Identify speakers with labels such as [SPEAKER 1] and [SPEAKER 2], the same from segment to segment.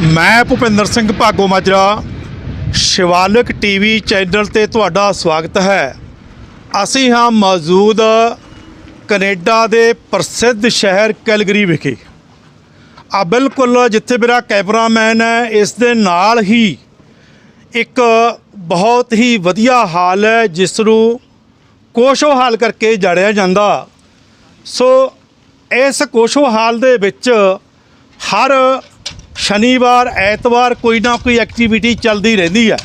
[SPEAKER 1] मैं भुपिंदर सिंह भागो माजरा Shivalik TV channel ते तुहाडा स्वागत है। असी हाँ मौजूद कनेडा दे प्रसिद्ध शहर कैलगरी विखे। आ बिल्कुल जिथे मेरा कैमरामैन है इस दे नाल ही एक बहुत ही वधिया हाल है जिसनूं कोशो हाल करके जाणिया जांदा। सो इस कोशो हाल दे विच हर शनिवार ऐतवार कोई ना कोई एक्टिविटी चलती रहिंदी है।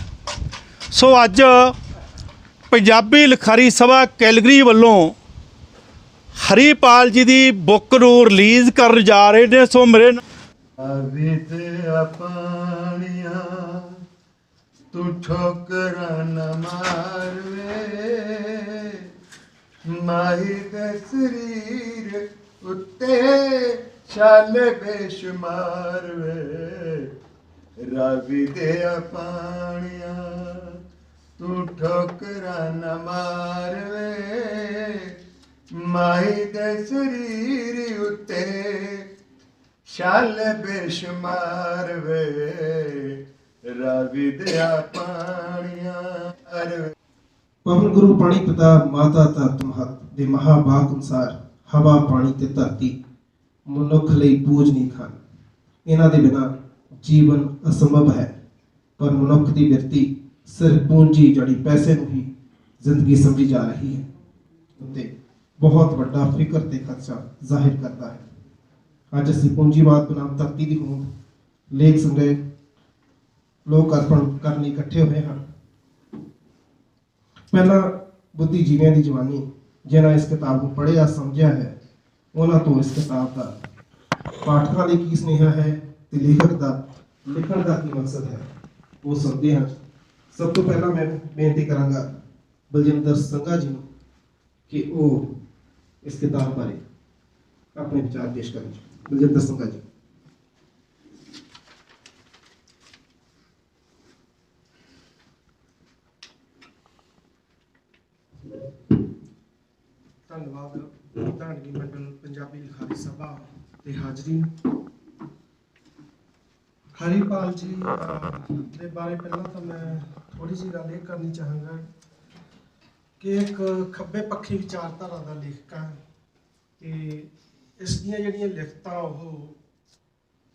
[SPEAKER 1] सो अज पंजाबी लिखारी सभा कैलगरी वालों हरीपाल जी की बुक नूं रिलीज़ कर जा रहे ने। सो मेरे
[SPEAKER 2] तू ठोकरा न मारवे माही दे शरीर उत्ते शाल बेशुमार वे रावी दे पानिया तू ठोकरा न मारवे माही दे शरीर उत्ते शाल बेशुमार वे रावी दे पानिया
[SPEAKER 3] पवन गुरु पानी पिता माता धरत महत दे महाभाग अनुसार हवा पानी ते धरती मनुख लई पूजनीय ਹਨ। ਇਹਨਾਂ ਦੇ ਬਿਨਾ ਜੀਵਨ ਅਸੰਭਵ ਹੈ। ਪਰ ਮਨੁੱਖ ਦੀ ਬਿਰਤੀ ਸਿਰਫ ਪੂੰਜੀ ਜੜੀ ਪੈਸੇ ਨੂੰ ਹੀ ਜ਼ਿੰਦਗੀ ਸਮਝੀ ਜਾ ਰਹੀ ਹੈ ਅਤੇ ਬਹੁਤ ਵੱਡਾ ਫਿਕਰ ਤੇ ਖਰਚਾ ਜ਼ਾਹਿਰ ਕਰਦਾ ਹੈ। ਅੱਜ ਅਸੀਂ ਪੂੰਜੀਵਾਦ ਬਨਾਮ ਧਰਤੀ ਦੀ ਹੋਂਦ ਲੇਖ ਸੰਗ੍ਰਹਿ ਲੋਕ ਅਰਪਣ ਕਰਨ ਲਈ ਇਕੱਠੇ ਹੋਏ ਹਨ। ਪਹਿਲਾਂ ਬੁੱਧੀਜੀਵੀਆਂ ਦੀ ਜਵਾਨੀ ਜਿਨ੍ਹਾਂ ਇਸ ਕਿਤਾਬ ਨੂੰ ਪੜ੍ਹਿਆ ਸਮਝਿਆ ਹੈ ਉਹਨਾਂ ਤੋਂ ਇਸ ਕਿਤਾਬ ਦਾ ਪਾਠਕਾਂ ਲਈ ਕੀ ਸੁਨੇਹਾ ਹੈ ਤੇ ਲੇਖਕ ਦਾ ਲਿਖਣ ਦਾ ਕੀ ਮਕਸਦ ਹੈ ਉਹ ਸੁਣਦੇ ਹਾਂ। ਸਭ ਤੋਂ ਪਹਿਲਾਂ ਮੈਂ ਬੇਨਤੀ ਕਰਾਂਗਾ ਬਲਜਿੰਦਰ ਸੰਘਾ ਜੀ ਨੂੰ ਕਿ ਉਹ ਇਸ ਕਿਤਾਬ ਬਾਰੇ ਆਪਣੇ ਵਿਚਾਰ ਪੇਸ਼ ਕਰਨ। ਬਲਜਿੰਦਰ ਸੰਘਾ ਜੀ।
[SPEAKER 4] ਧੰਨਵਾਦ ਪ੍ਰਧਾਨਗੀ ਮੰਡਲ ਪੰਜਾਬੀ ਲਿਖਾਰੀ ਸਭਾ ਤੇ ਹਾਜ਼ਰੀਨ। ਹਰੀਪਾਲ ਜੀ ਦੇ ਬਾਰੇ ਪਹਿਲਾਂ ਤਾਂ ਮੈਂ ਥੋੜੀ ਜਿਹੀ ਗੱਲ ਇਹ ਕਰਨੀ ਚਾਹਾਂਗਾ ਕਿ ਇੱਕ ਖੱਬੇ ਪੱਖੀ ਵਿਚਾਰਧਾਰਾ ਦਾ ਲੇਖਕ ਹੈ ਤੇ ਇਸ ਦੀਆਂ ਜਿਹੜੀਆਂ ਲਿਖਤਾਂ ਉਹ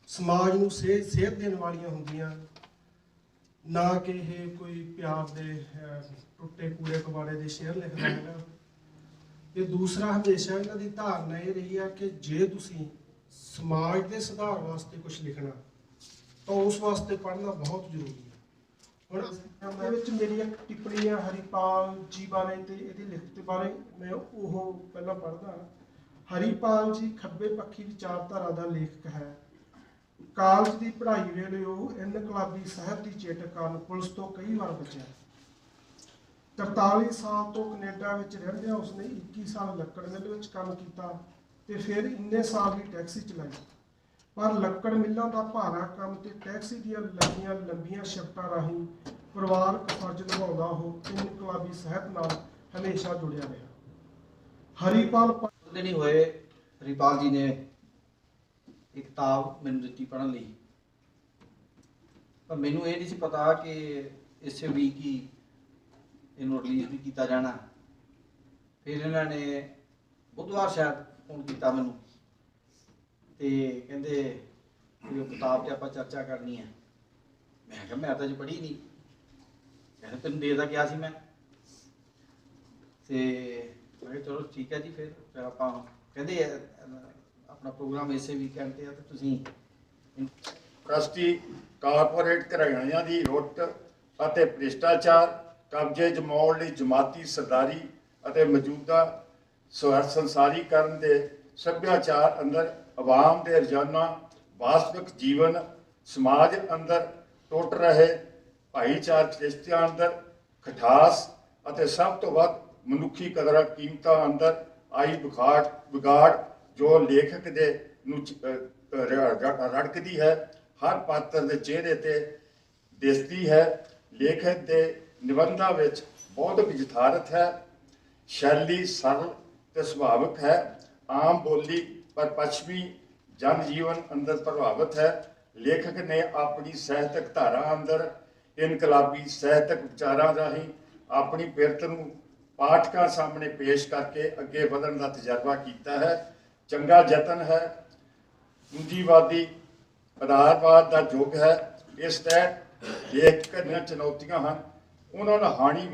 [SPEAKER 4] ਸਮਾਜ ਨੂੰ ਸੇਧ ਦੇਣ ਵਾਲੀਆਂ ਹੁੰਦੀਆਂ, ਨਾ ਕਿ ਇਹ ਕੋਈ ਪਿਆਰ ਦੇ ਟੁੱਟੇ ਕੂੜੇ ਕਬਾੜੇ ਦੇ ਸ਼ੇਅਰ ਲਿਖਦਾ ਹੈਗਾ। ਤੇ ਦੂਸਰਾ ਹਮੇਸ਼ਾ ਇਹਨਾਂ ਦੀ ਧਾਰਨਾ ਇਹ ਰਹੀ ਆ ਕਿ ਜੇ ਤੁਸੀਂ ਸਮਾਜ ਦੇ ਸੁਧਾਰ ਵਾਸਤੇ ਕੁਝ ਲਿਖਣਾ ਤਾਂ ਉਸ ਵਾਸਤੇ ਪੜ੍ਹਨਾ ਬਹੁਤ ਜ਼ਰੂਰੀ ਹੈ। ਹੁਣ ਇਹਦੇ ਵਿੱਚ ਮੇਰੀ ਇੱਕ ਟਿੱਪਣੀ ਆ ਹਰੀਪਾਲ ਜੀ ਬਾਰੇ ਤੇ ਇਹਦੀ ਲਿਖਤ ਬਾਰੇ। ਮੈਂ ਉਹ ਪਹਿਲਾਂ ਪੜ੍ਹਦਾ। ਹਰੀਪਾਲ ਜੀ ਖੱਬੇ ਪੱਖੀ ਵਿਚਾਰਧਾਰਾ ਦਾ ਲੇਖਕ ਹੈ। ਕਾਲਜ ਦੀ ਪੜ੍ਹਾਈ ਵੇਲੇ ਉਹ ਇਨਕਲਾਬੀ ਸਾਹਿਤ ਦੀ ਚੇਟਕ ਕਾਰਨ ਪੁਲਿਸ ਤੋਂ ਕਈ ਵਾਰ ਬਚਿਆ। 43 ਸਾਲ ਤੋਂ ਕੈਨੇਡਾ ਵਿੱਚ ਰਹਿੰਦਿਆਂ ਉਸਨੇ 21 ਸਾਲ ਲੱਕੜ ਮਿੱਲ ਵਿੱਚ ਕੰਮ ਕੀਤਾ ਤੇ ਫਿਰ ਇੰਨੇ ਸਾਲ ਹੀ ਟੈਕਸੀ ਚਲਾਈ। ਪਰ ਲੱਕੜ ਮਿੱਲਾਂ ਦਾ ਭਾਰਾ ਕੰਮ ਤੇ ਟੈਕਸੀ ਦੀਆਂ ਲੱਗੀਆਂ ਲੰਬੀਆਂ ਸ਼ਿਫਟਾਂ ਰਾਹੀਂ ਪਰਿਵਾਰਕ ਫਰਜ਼ ਨਿਭਾਉਂਦਾ ਉਹ ਇਨਕਲਾਬੀ ਸਾਹਿਤ ਨਾਲ ਹਮੇਸ਼ਾ ਜੁੜਿਆ ਰਿਹਾ। ਹਰੀਪਾਲ
[SPEAKER 5] नहीं होए हरीपाल जी ने एक किताब मैनू दिती पढ़न लई, पर मैनू ये नहीं पता कि इस वीक ही इनू रिलीज़ भी किया जाना। फिर इन्होंने बुधवार शायद फोन किया मैनू ते कहते किताब से आप चर्चा करनी है। मैं कहा मैं तो अज पढ़ी नहीं, कहते तेन देता गया सी मैं चलो ठीक है जी। फिर आप कहते अपना प्रोग्राम इसे वीकेंड ते तो तुसीं
[SPEAKER 2] ट्रस्टी कारपोरेट घराणिਆਂ ਦੀ ਲੁੱਟ ਅਤੇ ਭ੍ਰਿਸ਼ਟਾਚਾਰ ਕਬਜ਼ੇ ਜਮਾਉਣ ਲਈ ਜਮਾਤੀ ਸਰਦਾਰੀ ਅਤੇ ਮੌਜੂਦਾ ਸੰਸਾਰੀਕਰਨ ਦੇ ਸੱਭਿਆਚਾਰ ਅੰਦਰ ਆਵਾਮ ਦੇ ਰੋਜ਼ਾਨਾ ਵਾਸਤਵਿਕ ਜੀਵਨ ਸਮਾਜ ਅੰਦਰ ਟੁੱਟ ਰਹੇ ਭਾਈਚਾਰਕ ਰਿਸ਼ਤਿਆਂ ਅੰਦਰ ਖਟਾਸ ਅਤੇ ਸਭ ਤੋਂ ਵੱਧ ਮਨੁੱਖੀ ਕਦਰਾਂ ਕੀਮਤਾਂ ਅੰਦਰ ਆਈ ਵਿਗਾੜ ਜੋ ਲੇਖਕ ਦੇ ਨੂੰ ਰੜਕਦੀ ਹੈ ਹਰ ਪਾਤਰ ਦੇ ਚਿਹਰੇ ਤੇ ਦਿਸਦੀ ਹੈ। ਲੇਖਕ ਦੇ ਨਿਬੰਧਾਂ ਵਿੱਚ ਬੌਧਿਕ ਯਥਾਰਥ ਹੈ, ਸ਼ੈਲੀ ਸਰਲ ਤੇ ਸੁਭਾਵਿਕ ਹੈ, ਆਮ ਬੋਲੀ ਪਰ ਪੱਛਮੀ ਜਨ ਜੀਵਨ ਅੰਦਰ ਪ੍ਰਭਾਵਿਤ ਹੈ। ਲੇਖਕ ਨੇ ਆਪਣੀ ਸਾਹਿਤਕ ਧਾਰਾ ਅੰਦਰ ਇਨਕਲਾਬੀ ਸਾਹਿਤਕ ਵਿਚਾਰਾਂ ਰਾਹੀਂ ਆਪਣੀ ਬਿਰਤ ਨੂੰ ਪਾਠਕਾਂ ਸਾਹਮਣੇ ਪੇਸ਼ ਕਰਕੇ ਅੱਗੇ ਵਧਣ ਦਾ ਤਜਰਬਾ ਕੀਤਾ ਹੈ। ਚੰਗਾ ਯਤਨ ਹੈ। ਪੂੰਜੀਵਾਦੀ ਆਧਾਰਵਾਦ ਦਾ ਯੁੱਗ ਹੈ। ਇਸ ਤਹਿਤ ਲੇਖਕ ਦੀਆਂ ਚੁਣੌਤੀਆਂ ਹਨ। ਉਹਨਾਂ ਨੂੰ ਹਾਣੀ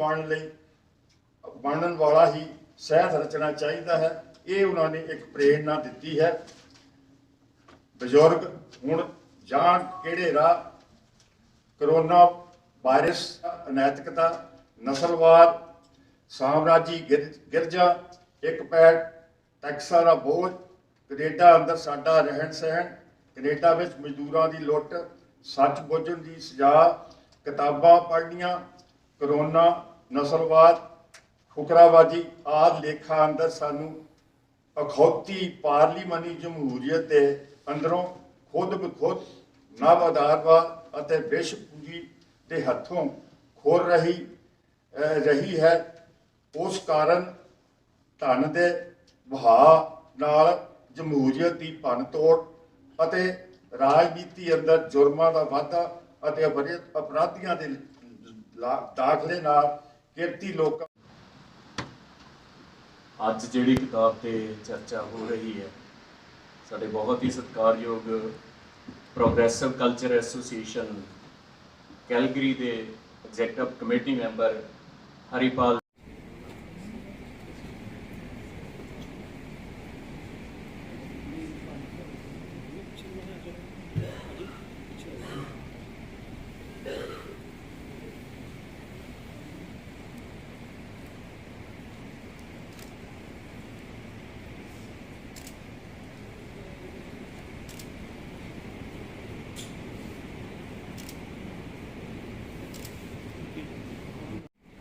[SPEAKER 2] ਬਣਨ ਵਾਲਾ ਹੀ ਸਾਹਿਤ ਰਚਨਾ ਚਾਹੀਦਾ ਹੈ। ਇਹ ਉਹਨਾਂ ਨੇ ਇੱਕ ਪ੍ਰੇਰਨਾ ਦਿੱਤੀ ਹੈ। ਬਜ਼ੁਰਗ ਹੁਣ ਜਾਣ ਕਿਹੜੇ ਰਾਹ, ਕਰੋਨਾ ਵਾਇਰਸ, ਅਨੈਤਿਕਤਾ, ਨਸਲਵਾਦ, ਸਾਮਰਾਜੀ ਗਿਰਜਾ, ਇੱਕ ਪੈਰ ਟੈਕਸਾਂ ਦਾ ਬੋਝ, ਕੈਨੇਡਾ ਅੰਦਰ ਸਾਡਾ ਰਹਿਣ ਸਹਿਣ, ਕੈਨੇਡਾ ਵਿੱਚ ਮਜ਼ਦੂਰਾਂ ਦੀ ਲੁੱਟ, ਸੱਚ ਬੁੱਝਣ ਦੀ ਸਜ਼ਾ, ਕਿਤਾਬਾਂ ਪੜ੍ਹਨੀਆਂ, ਕਰੋਨਾ, ਨਸਲਵਾਦ, ਫੁਕਰਾਬਾਜੀ ਆਦਿ ਲੇਖਾਂ ਅੰਦਰ ਸਾਨੂੰ ਅਖੌਤੀ ਪਾਰਲੀਮਾਨੀ ਜਮਹੂਰੀਅਤ ਦੇ ਅੰਦਰੋਂ ਖੁਦ ਬਖੁਦ ਨਵ ਆਧਾਰਵਾਦ ਅਤੇ ਵਿਸ਼ਵ ਪੂੰਜੀ ਦੇ ਹੱਥੋਂ ਖੁਰ ਰਹੀ ਹੈ। ਉਸ ਕਾਰਨ ਧਨ ਦੇ ਵਹਾਅ ਨਾਲ ਜਮਹੂਰੀਅਤ ਦੀ ਭੰਨਤੋੜ ਅਤੇ ਰਾਜਨੀਤੀ ਅੰਦਰ ਜੁਰਮਾਂ ਦਾ ਵਾਧਾ ਅਤੇ ਅਪਰਾਧੀਆਂ ਦੇ ਦਾਖਲੇ ਨਾਲ ਕਿਰਤੀ ਲੋਕਾਂ
[SPEAKER 6] ਅੱਜ ਜਿਹੜੀ ਕਿਤਾਬ ਤੇ ਚਰਚਾ ਹੋ ਰਹੀ ਹੈ, ਸਾਡੇ ਬਹੁਤ ਹੀ ਸਤਿਕਾਰਯੋਗ ਪ੍ਰੋਗਰੈਸਿਵ ਕਲਚਰ ਐਸੋਸੀਏਸ਼ਨ ਕੈਲਗਰੀ ਦੇ ਐਗਜ਼ੈਕਟਿਵ ਕਮੇਟੀ ਮੈਂਬਰ ਹਰੀਪਾਲ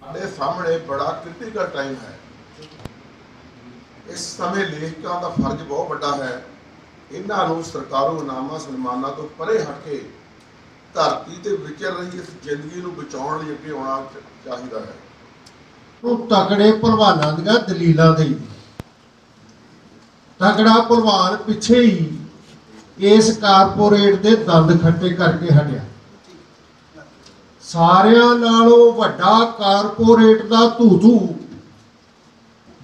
[SPEAKER 7] ਸਾਡੇ ਸਾਹਮਣੇ ਬੜਾ ਕ੍ਰਿਟੀਕਲ ਟਾਈਮ ਹੈ। ਇਸ ਸਮੇਂ ਲੇਖਕਾਂ ਦਾ ਫਰਜ਼ ਬਹੁਤ ਵੱਡਾ ਹੈ। ਇਹਨਾਂ ਨੂੰ ਸਰਕਾਰੂ ਇਨਾਮਾਂ ਸਨਮਾਨਾਂ ਤੋਂ ਪਰੇ ਹਟ ਕੇ ਧਰਤੀ ਤੇ ਵਿਚਰ ਰਹੀ ਇਸ ਜ਼ਿੰਦਗੀ ਨੂੰ ਬਚਾਉਣ ਲਈ ਅੱਗੇ ਆਉਣਾ ਚਾਹੀਦਾ ਹੈ।
[SPEAKER 8] ਉਹ ਤਕੜੇ ਭਲਵਾਨਾਂ ਦੀਆਂ ਦਲੀਲਾਂ ਦੇ ਤਕੜਾ ਭਲਵਾਨ ਪਿੱਛੇ ਹੀ ਇਸ ਕਾਰਪੋਰੇਟ ਦੇ ਦੰਦ ਖੱਟੇ ਕਰਕੇ ਹਟਿਆ। ਸਾਰਿਆਂ ਨਾਲੋਂ ਵੱਡਾ ਕਾਰਪੋਰੇਟ ਦਾ ਧੂ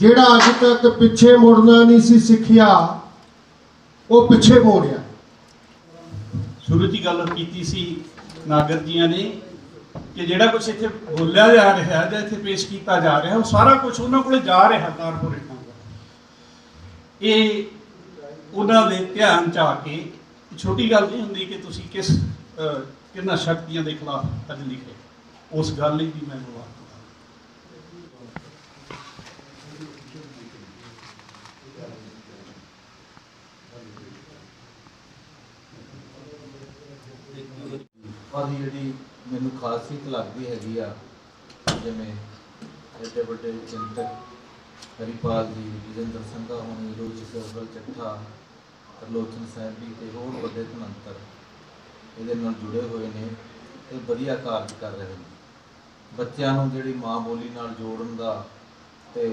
[SPEAKER 8] ਜਿਹੜਾ ਅੱਜ ਤੱਕ ਪਿੱਛੇ ਮੁੜਨਾ ਨਹੀਂ ਸੀ ਸਿੱਖਿਆ, ਉਹ ਪਿੱਛੇ ਮੋੜਿਆ।
[SPEAKER 9] ਸ਼ੁਰੂ 'ਚ ਗੱਲ ਕੀਤੀ ਸੀ ਨਾਗਰ ਜੀਆਂ ਨੇ ਕਿ ਜਿਹੜਾ ਕੁਝ ਇੱਥੇ ਬੋਲਿਆ ਜਾ ਰਿਹਾ ਜਾਂ ਇੱਥੇ ਪੇਸ਼ ਕੀਤਾ ਜਾ ਰਿਹਾ, ਉਹ ਸਾਰਾ ਕੁਝ ਉਹਨਾਂ ਕੋਲੇ ਜਾ ਰਿਹਾ ਕਾਰਪੋਰੇਟਾਂ ਦਾ। ਇਹ ਉਹਨਾਂ ਦੇ ਧਿਆਨ 'ਚ ਆ ਕੇ ਛੋਟੀ ਗੱਲ ਨਹੀਂ ਹੁੰਦੀ ਕਿ ਤੁਸੀਂ ਕਿੰਨਾ ਸ਼ਕਤੀਆਂ ਦੇ ਖਿਲਾਫ ਅੱਜ ਲਿਖੇ, ਉਸ ਗੱਲ ਲਈ ਵੀ ਮੈਂ ਮੁਬਾਰਕ
[SPEAKER 5] ਉਹਦੀ ਜਿਹੜੀ ਮੈਨੂੰ ਖਾਸੀਅਤ ਲੱਗਦੀ ਹੈਗੀ ਆ, ਜਿਵੇਂ ਐਡੇ ਵੱਡੇ ਚਿੰਤਕ ਹਰੀਪਾਲ ਜੀ, ਵਿਜੇਂਦਰ ਸੰਘਾ ਹੋਣੀ, ਰੋਜੀ ਸਰਵਲ ਚੱਠਾ, ਤਰਲੋਚਨ ਸਾਹਿਬੀ ਤੇ ਹੋਰ ਵੱਡੇ ਧਨੰਤਰ ਇਹਦੇ ਨਾਲ ਜੁੜੇ ਹੋਏ ਨੇ ਤੇ ਵਧੀਆ ਕਾਰਜ ਕਰ ਰਹੇ ਨੇ। ਬੱਚਿਆਂ ਨੂੰ ਜਿਹੜੀ ਮਾਂ ਬੋਲੀ ਨਾਲ ਜੋੜਨ ਦਾ ਤੇ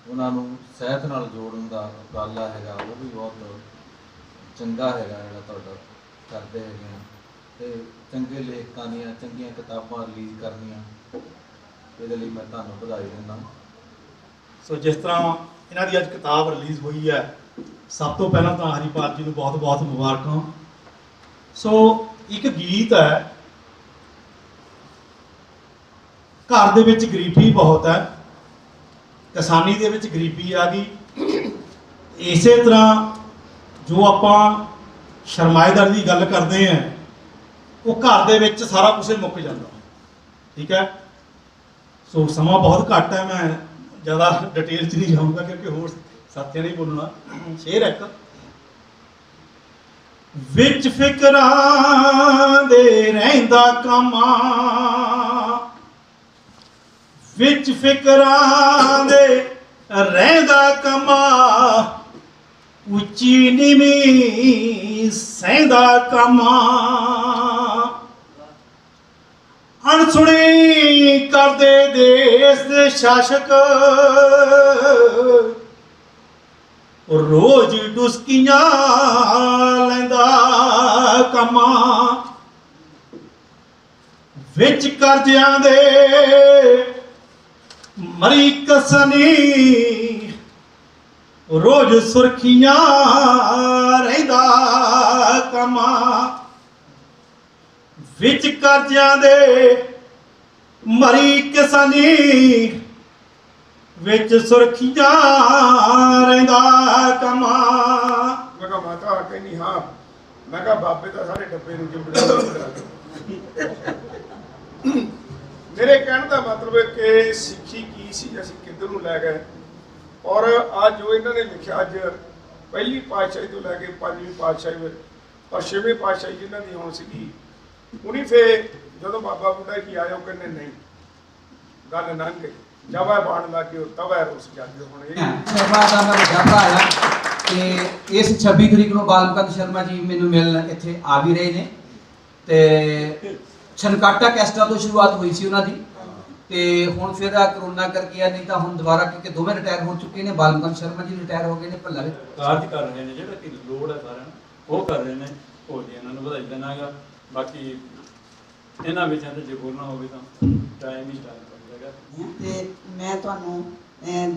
[SPEAKER 5] ਉਹਨਾਂ ਨੂੰ ਸਾਹਿਤ ਨਾਲ ਜੋੜਨ ਦਾ ਉਪਰਾਲਾ ਹੈਗਾ, ਉਹ ਵੀ ਬਹੁਤ ਚੰਗਾ ਹੈਗਾ ਜਿਹੜਾ ਤੁਹਾਡਾ ਕਰਦੇ ਹੈਗੇ ਆ। ਤੇ ਚੰਗੇ ਲੇਖਕਾਂ ਦੀਆਂ ਚੰਗੀਆਂ ਕਿਤਾਬਾਂ ਰਿਲੀਜ਼ ਕਰਨੀਆਂ, ਇਹਦੇ ਲਈ ਮੈਂ ਤੁਹਾਨੂੰ ਵਧਾਈ ਦਿੰਦਾ।
[SPEAKER 1] ਸੋ ਜਿਸ ਤਰ੍ਹਾਂ ਇਹਨਾਂ ਦੀ ਅੱਜ ਕਿਤਾਬ ਰਿਲੀਜ਼ ਹੋਈ ਹੈ, ਸਭ ਤੋਂ ਪਹਿਲਾਂ ਤਾਂ ਹਰੀਪਾਲ ਜੀ ਨੂੰ ਬਹੁਤ ਬਹੁਤ ਮੁਬਾਰਕਾਂ। ਸੋ ਇੱਕ ਗੀਤ ਹੈ, ਘਰ ਦੇ ਵਿੱਚ ਗਰੀਬੀ ਬਹੁਤ ਹੈ, ਕਿਸਾਨੀ ਦੇ ਵਿੱਚ ਗਰੀਬੀ ਆ ਗਈ। ਇਸੇ ਤਰ੍ਹਾਂ ਜੋ ਆਪਾਂ ਸਰਮਾਏਦਾਰੀ ਦੀ ਗੱਲ ਕਰਦੇ ਹਾਂ, ਉਹ ਘਰ ਦੇ ਵਿੱਚ ਸਾਰਾ ਕੁਝ ਮੁੱਕ ਜਾਂਦਾ। ਠੀਕ ਹੈ, ਸੋ ਸਮਾਂ ਬਹੁਤ ਘੱਟ ਹੈ, ਮੈਂ ਜ਼ਿਆਦਾ ਡਿਟੇਲ 'ਚ ਨਹੀਂ ਜਾਊਂਗਾ ਕਿਉਂਕਿ ਹੋਰ ਸਾਥੀਆਂ ਨੇ ਬੋਲਣਾ। ਸ਼ੇਰ ਇੱਕ ਵਿੱਚ ਫਿਕਰਾਂ ਦੇ ਰਹਿੰਦਾ ਕਾਮਾ, ਵਿੱਚ ਫਿਕਰਾਂ ਦੇ ਰਹਿੰਦਾ ਕਮਾ, ਉੱਚੀ ਨੀਵੀਂ ਸਹਿੰਦਾ ਕਮਾ, ਅਣਸੁਣੀ ਕਰਦੇ ਦੇਸ਼ ਦੇ ਸ਼ਾਸਕ, ਰੋਜ਼ ਡੁਸਕੀਆਂ ਲੈਂਦਾ ਕੰਮਾਂ ਵਿੱਚ ਕਰਜ਼ਿਆਂ ਦੇ ਮਰੀ ਕਸਨੀ ਰੋਜ਼ ਸੁਰਖੀਆਂ ਰਹਿੰਦਾ ਕੰਮਾਂ ਵਿੱਚ ਕਰਜ਼ਿਆਂ ਦੇ ਮਰੀ ਕਸਨੀ ਵਿੱਚ ਸੁਰਖੀਆਂ ਰਹਿੰਦਾ ਕੰਮਾਂ।
[SPEAKER 2] ਮੈਂ ਕਿਹਾ ਮਾਤਾ ਕਹਿੰਦੀ ਹਾਂ। ਮੈਂ ਕਿਹਾ ਬਾਬੇ ਤਾਂ ਸਾਰੇ ਡੱਬੇ ਨੂੰ ਜਿੰਬੜਾ ਮੇਰੇ ਕਹਿਣ ਦਾ ਮਤਲਬ ਹੈ ਕਿ ਸਿੱਖੀ ਕੀ ਸੀ, ਅਸੀਂ ਕਿੱਧਰ ਨੂੰ ਲੈ ਗਏ। ਔਰ ਅੱਜ ਜੋ ਇਹਨਾਂ ਨੇ ਲਿਖਿਆ, ਅੱਜ ਪਹਿਲੀ ਪਾਤਸ਼ਾਹੀ ਤੋਂ ਲੈ ਕੇ ਪੰਜਵੀਂ ਪਾਤਸ਼ਾਹੀ ਔਰ ਛੇਵੀਂ ਪਾਤਸ਼ਾਹੀ ਜਿਨ੍ਹਾਂ ਦੀ ਹੁਣ ਸੀਗੀ, ਉਹਨੀ ਫੇਰ ਜਦੋਂ ਬਾਬਾ ਬੁੱਢਾ ਜੀ ਆਏ ਉਹ ਕਹਿੰਦੇ ਨਹੀਂ ਗੱਲ ਲੰਘ ਗਈ, ਜਵਾ ਬਾਣ ਲੱਗ ਗਏ ਤਵਾ ਰੁੱਸ ਜਾਂਦੇ। ਹੁਣ ਇਹ
[SPEAKER 5] ਸ਼ਰਮਾ ਦਾ ਮੈਂ ਵੱਡਾ ਭਰਾ ਆ ਤੇ ਇਸ 26 ਤਰੀਕ ਨੂੰ ਬਾਲਮੁਕੰਦ ਸ਼ਰਮਾ ਜੀ ਮੈਨੂੰ ਮਿਲਣ ਇੱਥੇ ਆ ਵੀ ਰਹੇ ਨੇ ਤੇ ਛਨਕਾਟਾ ਕੈਸਟਾ ਤੋਂ ਸ਼ੁਰੂਆਤ ਹੋਈ ਸੀ ਉਹਨਾਂ ਦੀ ਤੇ ਹੁਣ ਫਿਰ ਆ ਕਰੋਨਾ ਕਰਕੇ ਆ, ਨਹੀਂ ਤਾਂ ਹੁਣ ਦੁਬਾਰਾ ਕਿਉਂਕਿ ਦੋਵੇਂ ਰਿਟਾਇਰ ਹੋ ਚੁੱਕੇ ਨੇ। ਬਾਲਮੁਕੰਦ ਸ਼ਰਮਾ ਜੀ ਰਿਟਾਇਰ ਹੋ ਗਏ ਨੇ, ਭੱਲਾ ਵੀ
[SPEAKER 6] ਕਾਰਜ ਕਰ ਰਹੇ ਨੇ, ਜਿਹੜਾ ਕਿ ਲੋੜ ਹੈ ਸਾਰਿਆਂ ਨੂੰ ਉਹ ਕਰ ਰਹੇ ਨੇ। ਹੋ ਜੀ ਇਹਨਾਂ ਨੂੰ ਵਧਾਈ ਦੇਣਾਗਾ। ਬਾਕੀ ਇਹਨਾਂ ਵਿੱਚ ਤੇ ਜੇ ਬੋਲਣਾ ਹੋਵੇ ਤਾਂ ਟਾਈਮ ਹੀ ਸਟਾਰਟ ਕਰ ਜਾਏਗਾ।
[SPEAKER 10] ਤੇ ਮੈਂ ਤੁਹਾਨੂੰ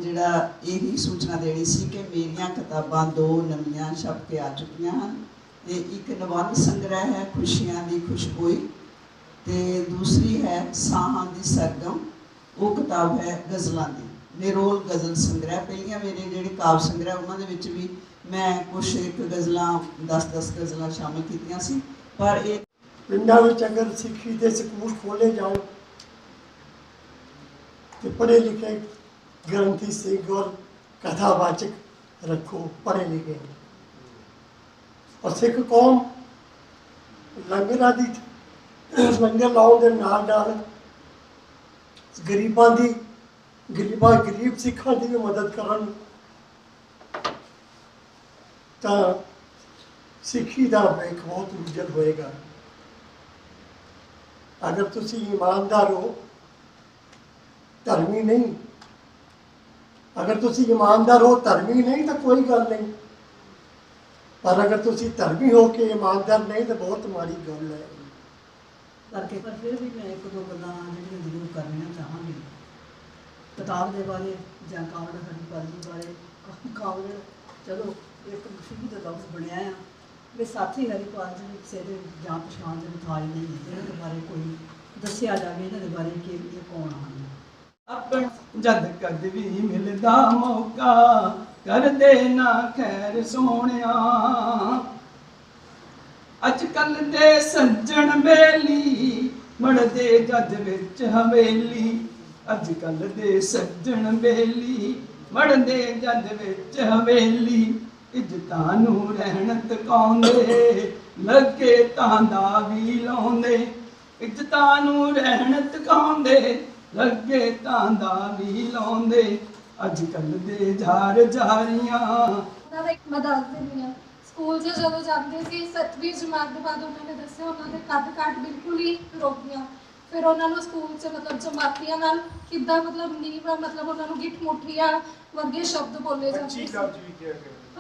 [SPEAKER 10] ਜਿਹੜਾ ਇਹੀ ਸੂਚਨਾ ਦੇਣੀ ਸੀ ਕਿ ਮੇਰੀਆਂ ਕਿਤਾਬਾਂ 2 ਨਵੀਆਂ ਛਪ ਕੇ ਆ ਚੁੱਕੀਆਂ ਹਨ ਤੇ ਇੱਕ ਨਿਬੰਧ ਸੰਗ੍ਰਹਿ ਹੈ ਖੁਸ਼ੀਆਂ ਦੀ ਖੁਸ਼ਬੋਈ ਤੇ ਦੂਸਰੀ ਹੈ ਸਾਹਾਂ ਦੀ ਸਰਗਮ। ਉਹ ਕਿਤਾਬ ਹੈ ਗਜ਼ਲਾਂ ਦੀ, ਨਿਰੋਲ ਗਜ਼ਲ ਸੰਗ੍ਰਹਿ। ਪਹਿਲੀਆਂ ਮੇਰੇ ਜਿਹੜੇ ਕਾਵ ਸੰਗ੍ਰਹਿ ਉਹਨਾਂ ਦੇ ਵਿੱਚ ਵੀ ਮੈਂ ਕੁਛ ਇੱਕ ਗਜ਼ਲਾਂ 10-10 ਗਜ਼ਲਾਂ ਸ਼ਾਮਿਲ ਕੀਤੀਆਂ ਸੀ, ਪਰ ਇਹ
[SPEAKER 8] ਪਿੰਡਾਂ ਵਿੱਚ ਅਗਰ ਸਿੱਖੀ ਦੇ ਸਕੂਲ ਖੋਲ੍ਹੇ ਜਾਣ ਤੇ ਪੜ੍ਹੇ ਲਿਖੇ ਗ੍ਰੰਥੀ ਸਿੰਘ ਔਰ ਕਥਾਵਾਚਕ ਰੱਖੋ, ਪੜ੍ਹੇ ਲਿਖੇ। ਔਰ ਸਿੱਖ ਕੌਮ ਲੰਗਰ ਲਾਉਣ ਦੇ ਨਾਲ ਗਰੀਬ ਸਿੱਖਾਂ ਦੀ ਵੀ ਮਦਦ ਕਰਨ ਤਾਂ ਸਿੱਖੀ ਦਾ ਇੱਕ ਬਹੁਤ ਉਜਲ ਹੋਏਗਾ। ਅਗਰ ਤੁਸੀਂ ਇਮਾਨਦਾਰ ਹੋ, ਧਰਮੀ ਨਹੀਂ, ਅਗਰ ਤੁਸੀਂ ਇਮਾਨਦਾਰ ਹੋ ਧਰਮੀ ਨਹੀਂ ਤਾਂ ਕੋਈ ਗੱਲ ਨਹੀਂ, ਪਰ ਅਗਰ ਤੁਸੀਂ ਧਰਮੀ ਹੋ ਕੇ ਇਮਾਨਦਾਰ ਨਹੀਂ ਤਾਂ ਬਹੁਤ ਮਾੜੀ ਗੱਲ ਹੈ।
[SPEAKER 10] ਕਰਕੇ ਪਰ ਫਿਰ ਵੀ ਮੈਂ 1-2 ਗੱਲਾਂ ਜਿਹੜੀਆਂ ਜ਼ਰੂਰ ਕਰਨੀਆਂ ਚਾਹਾਂਗੀ ਕਿਤਾਬ ਦੇ ਬਾਰੇ ਜਾਂ ਕਾਵੜ ਹਰੀਪਾਲ ਜੀ ਬਾਰੇ। ਕਾਵੜ ਚਲੋ ਇੱਕ ਖੁਸ਼ੀ ਦਾ ਲਫ਼ਜ਼ ਬਣਿਆ ਆ ਵੀ ਸਾਥੀ ਹਰੀਪਾਲ ਜੀ ਕਿਸੇ ਦੇ ਜਾਂ ਪਛਾਣ ਦੇ ਮੁਤਾਜ ਨਹੀਂ, ਇਹਨਾਂ ਦੇ ਬਾਰੇ ਕੋਈ ਦੱਸਿਆ ਜਾਵੇ ਇਹਨਾਂ ਦੇ ਬਾਰੇ ਕਿ ਇਹ ਕੌਣ ਹਨ।
[SPEAKER 5] ਆਪਣ ਜਦ ਕਦ ਵੀ ਮਿਲਦਾ ਮੌਕਾ ਕਰਦੇ ਨਾ ਖੈਰ ਸੋਹਣਿਆ। ਅੱਜ ਕੱਲ ਦੇ ਸੱਜਣ ਬੇਲੀ ਮੜਦੇ ਜੱਜ ਵਿੱਚ ਹਵੇਲੀ। ਅੱਜ ਕੱਲ ਦੇ ਸੱਜਣ ਬੇਲੀ ਮੜਦੇ ਜੱਜ ਵਿੱਚ ਹਵੇਲੀ। ਇੱਜ਼ਤਾਂ ਨੂੰ ਰਹਿਣ ਤਕਾਉਂਦੇ ਲੱਗੇ ਤਾਂ ਦਾ ਵੀ ਲਾਉਂਦੇ। ਇੱਜ਼ਤਾਂ ਨੂੰ ਰਹਿਣ ਤਕਾਉਂਦੇ ਲੱਗੇ ਤਾਂ ਦਾ ਵੀ ਲਾਉਂਦੇ। ਅੱਜ ਕੱਲ ਦੇ ਝਾਰ ਝਾਰੀਆਂ
[SPEAKER 11] ਮੈਂ ਦੱਸ ਦਿੰਦੀ ਹਾਂ। ਸਕੂਲ 'ਚ ਜਦੋਂ ਜਾਂਦੇ ਸੀ 7ਵੀਂ ਜਮਾਤ ਦੇ ਬਾਅਦ ਉਹਨਾਂ ਨੇ ਦੱਸਿਆ ਉਹਨਾਂ ਦੇ ਕੱਦ ਕਾਠ ਬਿਲਕੁਲ ਹੀ ਰੁਕ ਗਿਆ। ਫਿਰ ਉਹਨਾਂ ਨੂੰ ਸਕੂਲ 'ਚ ਮਤਲਬ ਜਮਾਤੀਆਂ ਨਾਲ ਕਿੱਦਾਂ ਮਤਲਬ ਨੀਂਹ ਮਤਲਬ ਉਹਨਾਂ ਨੂੰ ਗਿੱਠ ਮੁੱਠੀਆਂ ਵਰਗੇ ਸ਼ਬਦ ਬੋਲੇ ਜਾਂਦੇ ਸੀ।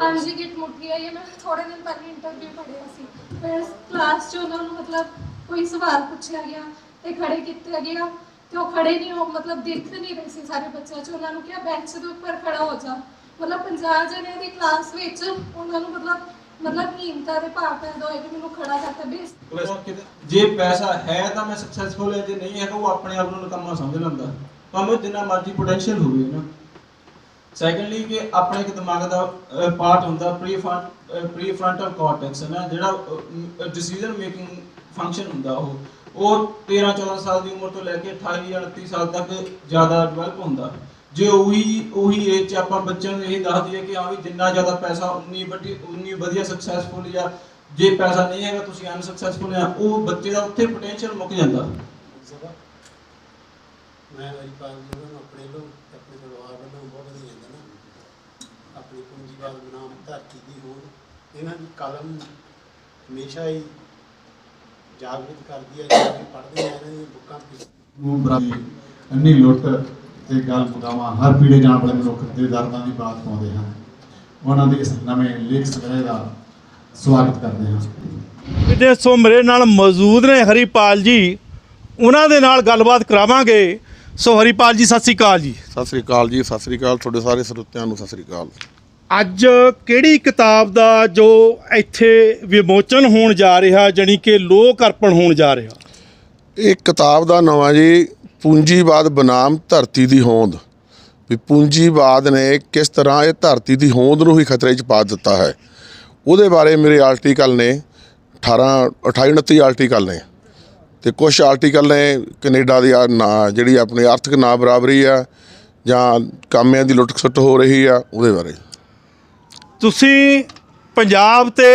[SPEAKER 11] ਹਾਂਜੀ ਗਿੱਠ ਮੁੱਠੀਆਂ, ਇਹ ਮੈਂ ਥੋੜੇ ਦਿਨ ਪਹਿਲੇ ਇੰਟਰਵਿਊ ਪੜ੍ਹਿਆ ਸੀ। ਫਿਰ ਕਲਾਸ 'ਚ ਉਹਨਾਂ ਨੂੰ ਮਤਲਬ ਕੋਈ ਸਵਾਲ ਪੁੱਛਿਆ ਗਿਆ ਤੇ ਖੜੇ ਕੀਤੇ ਗਿਆ ਤੇ ਉਹ ਖੜੇ ਨਹੀਂ ਹੋ ਮਤਲਬ ਦਿਖ ਨਹੀਂ ਰਹੇ ਸੀ ਸਾਰੇ ਬੱਚਿਆਂ 'ਚ। ਉਹਨਾਂ ਨੂੰ ਕਿਹਾ ਬੈਂਚ ਦੇ ਉੱਪਰ ਖੜਾ ਹੋ ਜਾ। ਮਤਲਬ 50 ਜਣੇ ਦੀ ਕਲਾਸ ਵਿੱਚ ਉਹਨਾਂ ਨੂੰ ਮਤਲਬ ਹੀਨਤਾ ਦੇ ਭਾਵ ਪੈਦਾ ਹੋਏ ਕਿ ਮੈਨੂੰ ਖੜਾ ਕਰਤਾ ਬੇਸ।
[SPEAKER 12] ਜੇ ਪੈਸਾ ਹੈ ਤਾਂ ਮੈਂ ਸਕਸੈਸਫੁਲ ਹੈ, ਜੇ ਨਹੀਂ ਹੈਗਾ ਉਹ ਆਪਣੇ ਆਪ ਨੂੰ ਨਕਮਾ ਸਮਝ ਲੈਂਦਾ, ਭਾਵੇਂ ਜਿੰਨਾ ਮਰਜ਼ੀ ਪੋਟੈਂਸ਼ੀਅਲ ਹੋਵੇ ਨਾ। ਸੈਕੰਡਲੀ ਕਿ ਆਪਣੇ ਇੱਕ ਦਿਮਾਗ ਦਾ ਪਾਰਟ ਹੁੰਦਾ ਪ੍ਰੀ ਫਰੰਟਲ ਕਾਰਟੈਕਸ ਨਾ, ਜਿਹੜਾ ਡਿਸੀਜਨ ਮੇਕਿੰਗ ਫੰਕਸ਼ਨ ਹੁੰਦਾ ਉਹ 13-14 ਸਾਲ ਦੀ ਉਮਰ ਤੋਂ ਲੈ ਕੇ 28 ਜਾਂ 29 ਸਾਲ ਤੱਕ ਜ਼ਿਆਦਾ ਡਿਵੈਲਪ ਹੁੰਦਾ। ਜੇ ਉਹੀ ਏਜ 'ਚ ਆਪਾਂ ਬੱਚਿਆਂ ਨੂੰ ਇਹ ਦੱਸ ਦਈਏ ਕਿ ਹਾਂ ਵੀ ਜਿੰਨਾ ਜ਼ਿਆਦਾ ਪੈਸਾ ਉਨੀ ਵਧੀਆ ਸਕਸੈਸਫੁਲ, ਜਾਂ ਜੇ ਪੈਸਾ ਨਹੀਂ ਹੈਗਾ ਤੁਸੀਂ ਅਨਸਕਸੈਸਫੁਲ ਆ, ਉਹ ਬੱਚੇ ਦਾ ਉੱਥੇ ਪੋਟੈਂਸ਼ੀਅਲ ਮੁੱਕ ਜਾਂਦਾ।
[SPEAKER 8] ਮੈਂ ਹਰੀਪਾਲ ਜੀ ਨੂੰ ਆਪਣੇ ਪਰਿਵਾਰ ਵੱਲੋਂ ਬਹੁਤ ਵਧਾਈਆਂ ਦਿੰਦਾ। ਆਪਣੀ ਪੂੰਜੀਵਾਦ ਬਨਾਮ ਧਰਤੀ ਦੀ ਹੋਂਦ, ਇਹਨਾਂ ਦੀ ਕਲਮ ਹਮੇਸ਼ਾ ਹੀ ਜਾਗਰੂਕ ਕਰਦੀ ਹੈ। ਜਦੋਂ ਵੀ ਪੜ੍ਹਦੇ ਆ ਇਹਨਾਂ ਦੀਆਂ ਬੁੱਕਾਂ
[SPEAKER 13] ਇੰਨੀ ਲੁੱਟ ਤੇ ਗੱਲ ਮੁਕਾਵਾਂ ਹਰ ਪੀੜੇ ਜਾਣ ਵਾਲੇ ਮਨੁੱਖ ਦੇ ਦਰਦਾਂ ਦੀ ਬਾਤ ਪਾਉਂਦੇ ਹਨ। ਉਹਨਾਂ ਦੇ ਇਸ ਨਵੇਂ ਲੇਖ ਸੰਗ੍ਰਹਿ ਦਾ ਸਵਾਗਤ ਕਰਦੇ ਹਾਂ।
[SPEAKER 1] ਤੇ ਸੋ ਮੇਰੇ ਨਾਲ ਮੌਜੂਦ ਨੇ ਹਰੀਪਾਲ ਜੀ, ਉਹਨਾਂ ਦੇ ਨਾਲ ਗੱਲਬਾਤ ਕਰਾਵਾਂਗੇ। ਸੋ ਹਰੀਪਾਲ ਜੀ, ਸਤਿ ਸ਼੍ਰੀ ਅਕਾਲ ਜੀ।
[SPEAKER 7] ਸਤਿ ਸ੍ਰੀ ਅਕਾਲ ਜੀ, ਸਤਿ ਸ੍ਰੀ ਅਕਾਲ ਤੁਹਾਡੇ ਸਾਰੇ ਸਰੋਤਿਆਂ ਨੂੰ, ਸਤਿ ਸ੍ਰੀ ਅਕਾਲ।
[SPEAKER 1] ਅੱਜ ਕਿਹੜੀ ਕਿਤਾਬ ਦਾ ਜੋ ਇੱਥੇ ਵਿਮੋਚਨ ਹੋਣ ਜਾ ਰਿਹਾ, ਜਾਣੀ ਕਿ ਲੋਕ ਅਰਪਣ ਹੋਣ ਜਾ ਰਿਹਾ?
[SPEAKER 7] ਇਹ ਕਿਤਾਬ ਦਾ ਨਾਮ ਹੈ ਜੀ ਪੂੰਜੀਵਾਦ ਬਨਾਮ ਧਰਤੀ ਦੀ ਹੋਂਦ। ਵੀ ਪੂੰਜੀਵਾਦ ਨੇ ਕਿਸ ਤਰ੍ਹਾਂ ਇਹ ਧਰਤੀ ਦੀ ਹੋਂਦ ਨੂੰ ਹੀ ਖਤਰੇ 'ਚ ਪਾ ਦਿੱਤਾ ਹੈ, ਉਹਦੇ ਬਾਰੇ ਮੇਰੇ ਆਰਟੀਕਲ ਨੇ 28-29 ਆਰਟੀਕਲ ਨੇ, ਅਤੇ ਕੁਛ ਆਰਟੀਕਲ ਨੇ ਕੈਨੇਡਾ ਦੀ ਜਿਹੜੀ ਆਪਣੀ ਆਰਥਿਕ ਨਾ ਬਰਾਬਰੀ ਆ ਜਾਂ ਕਾਮਿਆਂ ਦੀ ਲੁੱਟ ਖਸੁੱਟ ਹੋ ਰਹੀ ਆ ਉਹਦੇ ਬਾਰੇ।
[SPEAKER 1] ਤੁਸੀਂ ਪੰਜਾਬ ਤੇ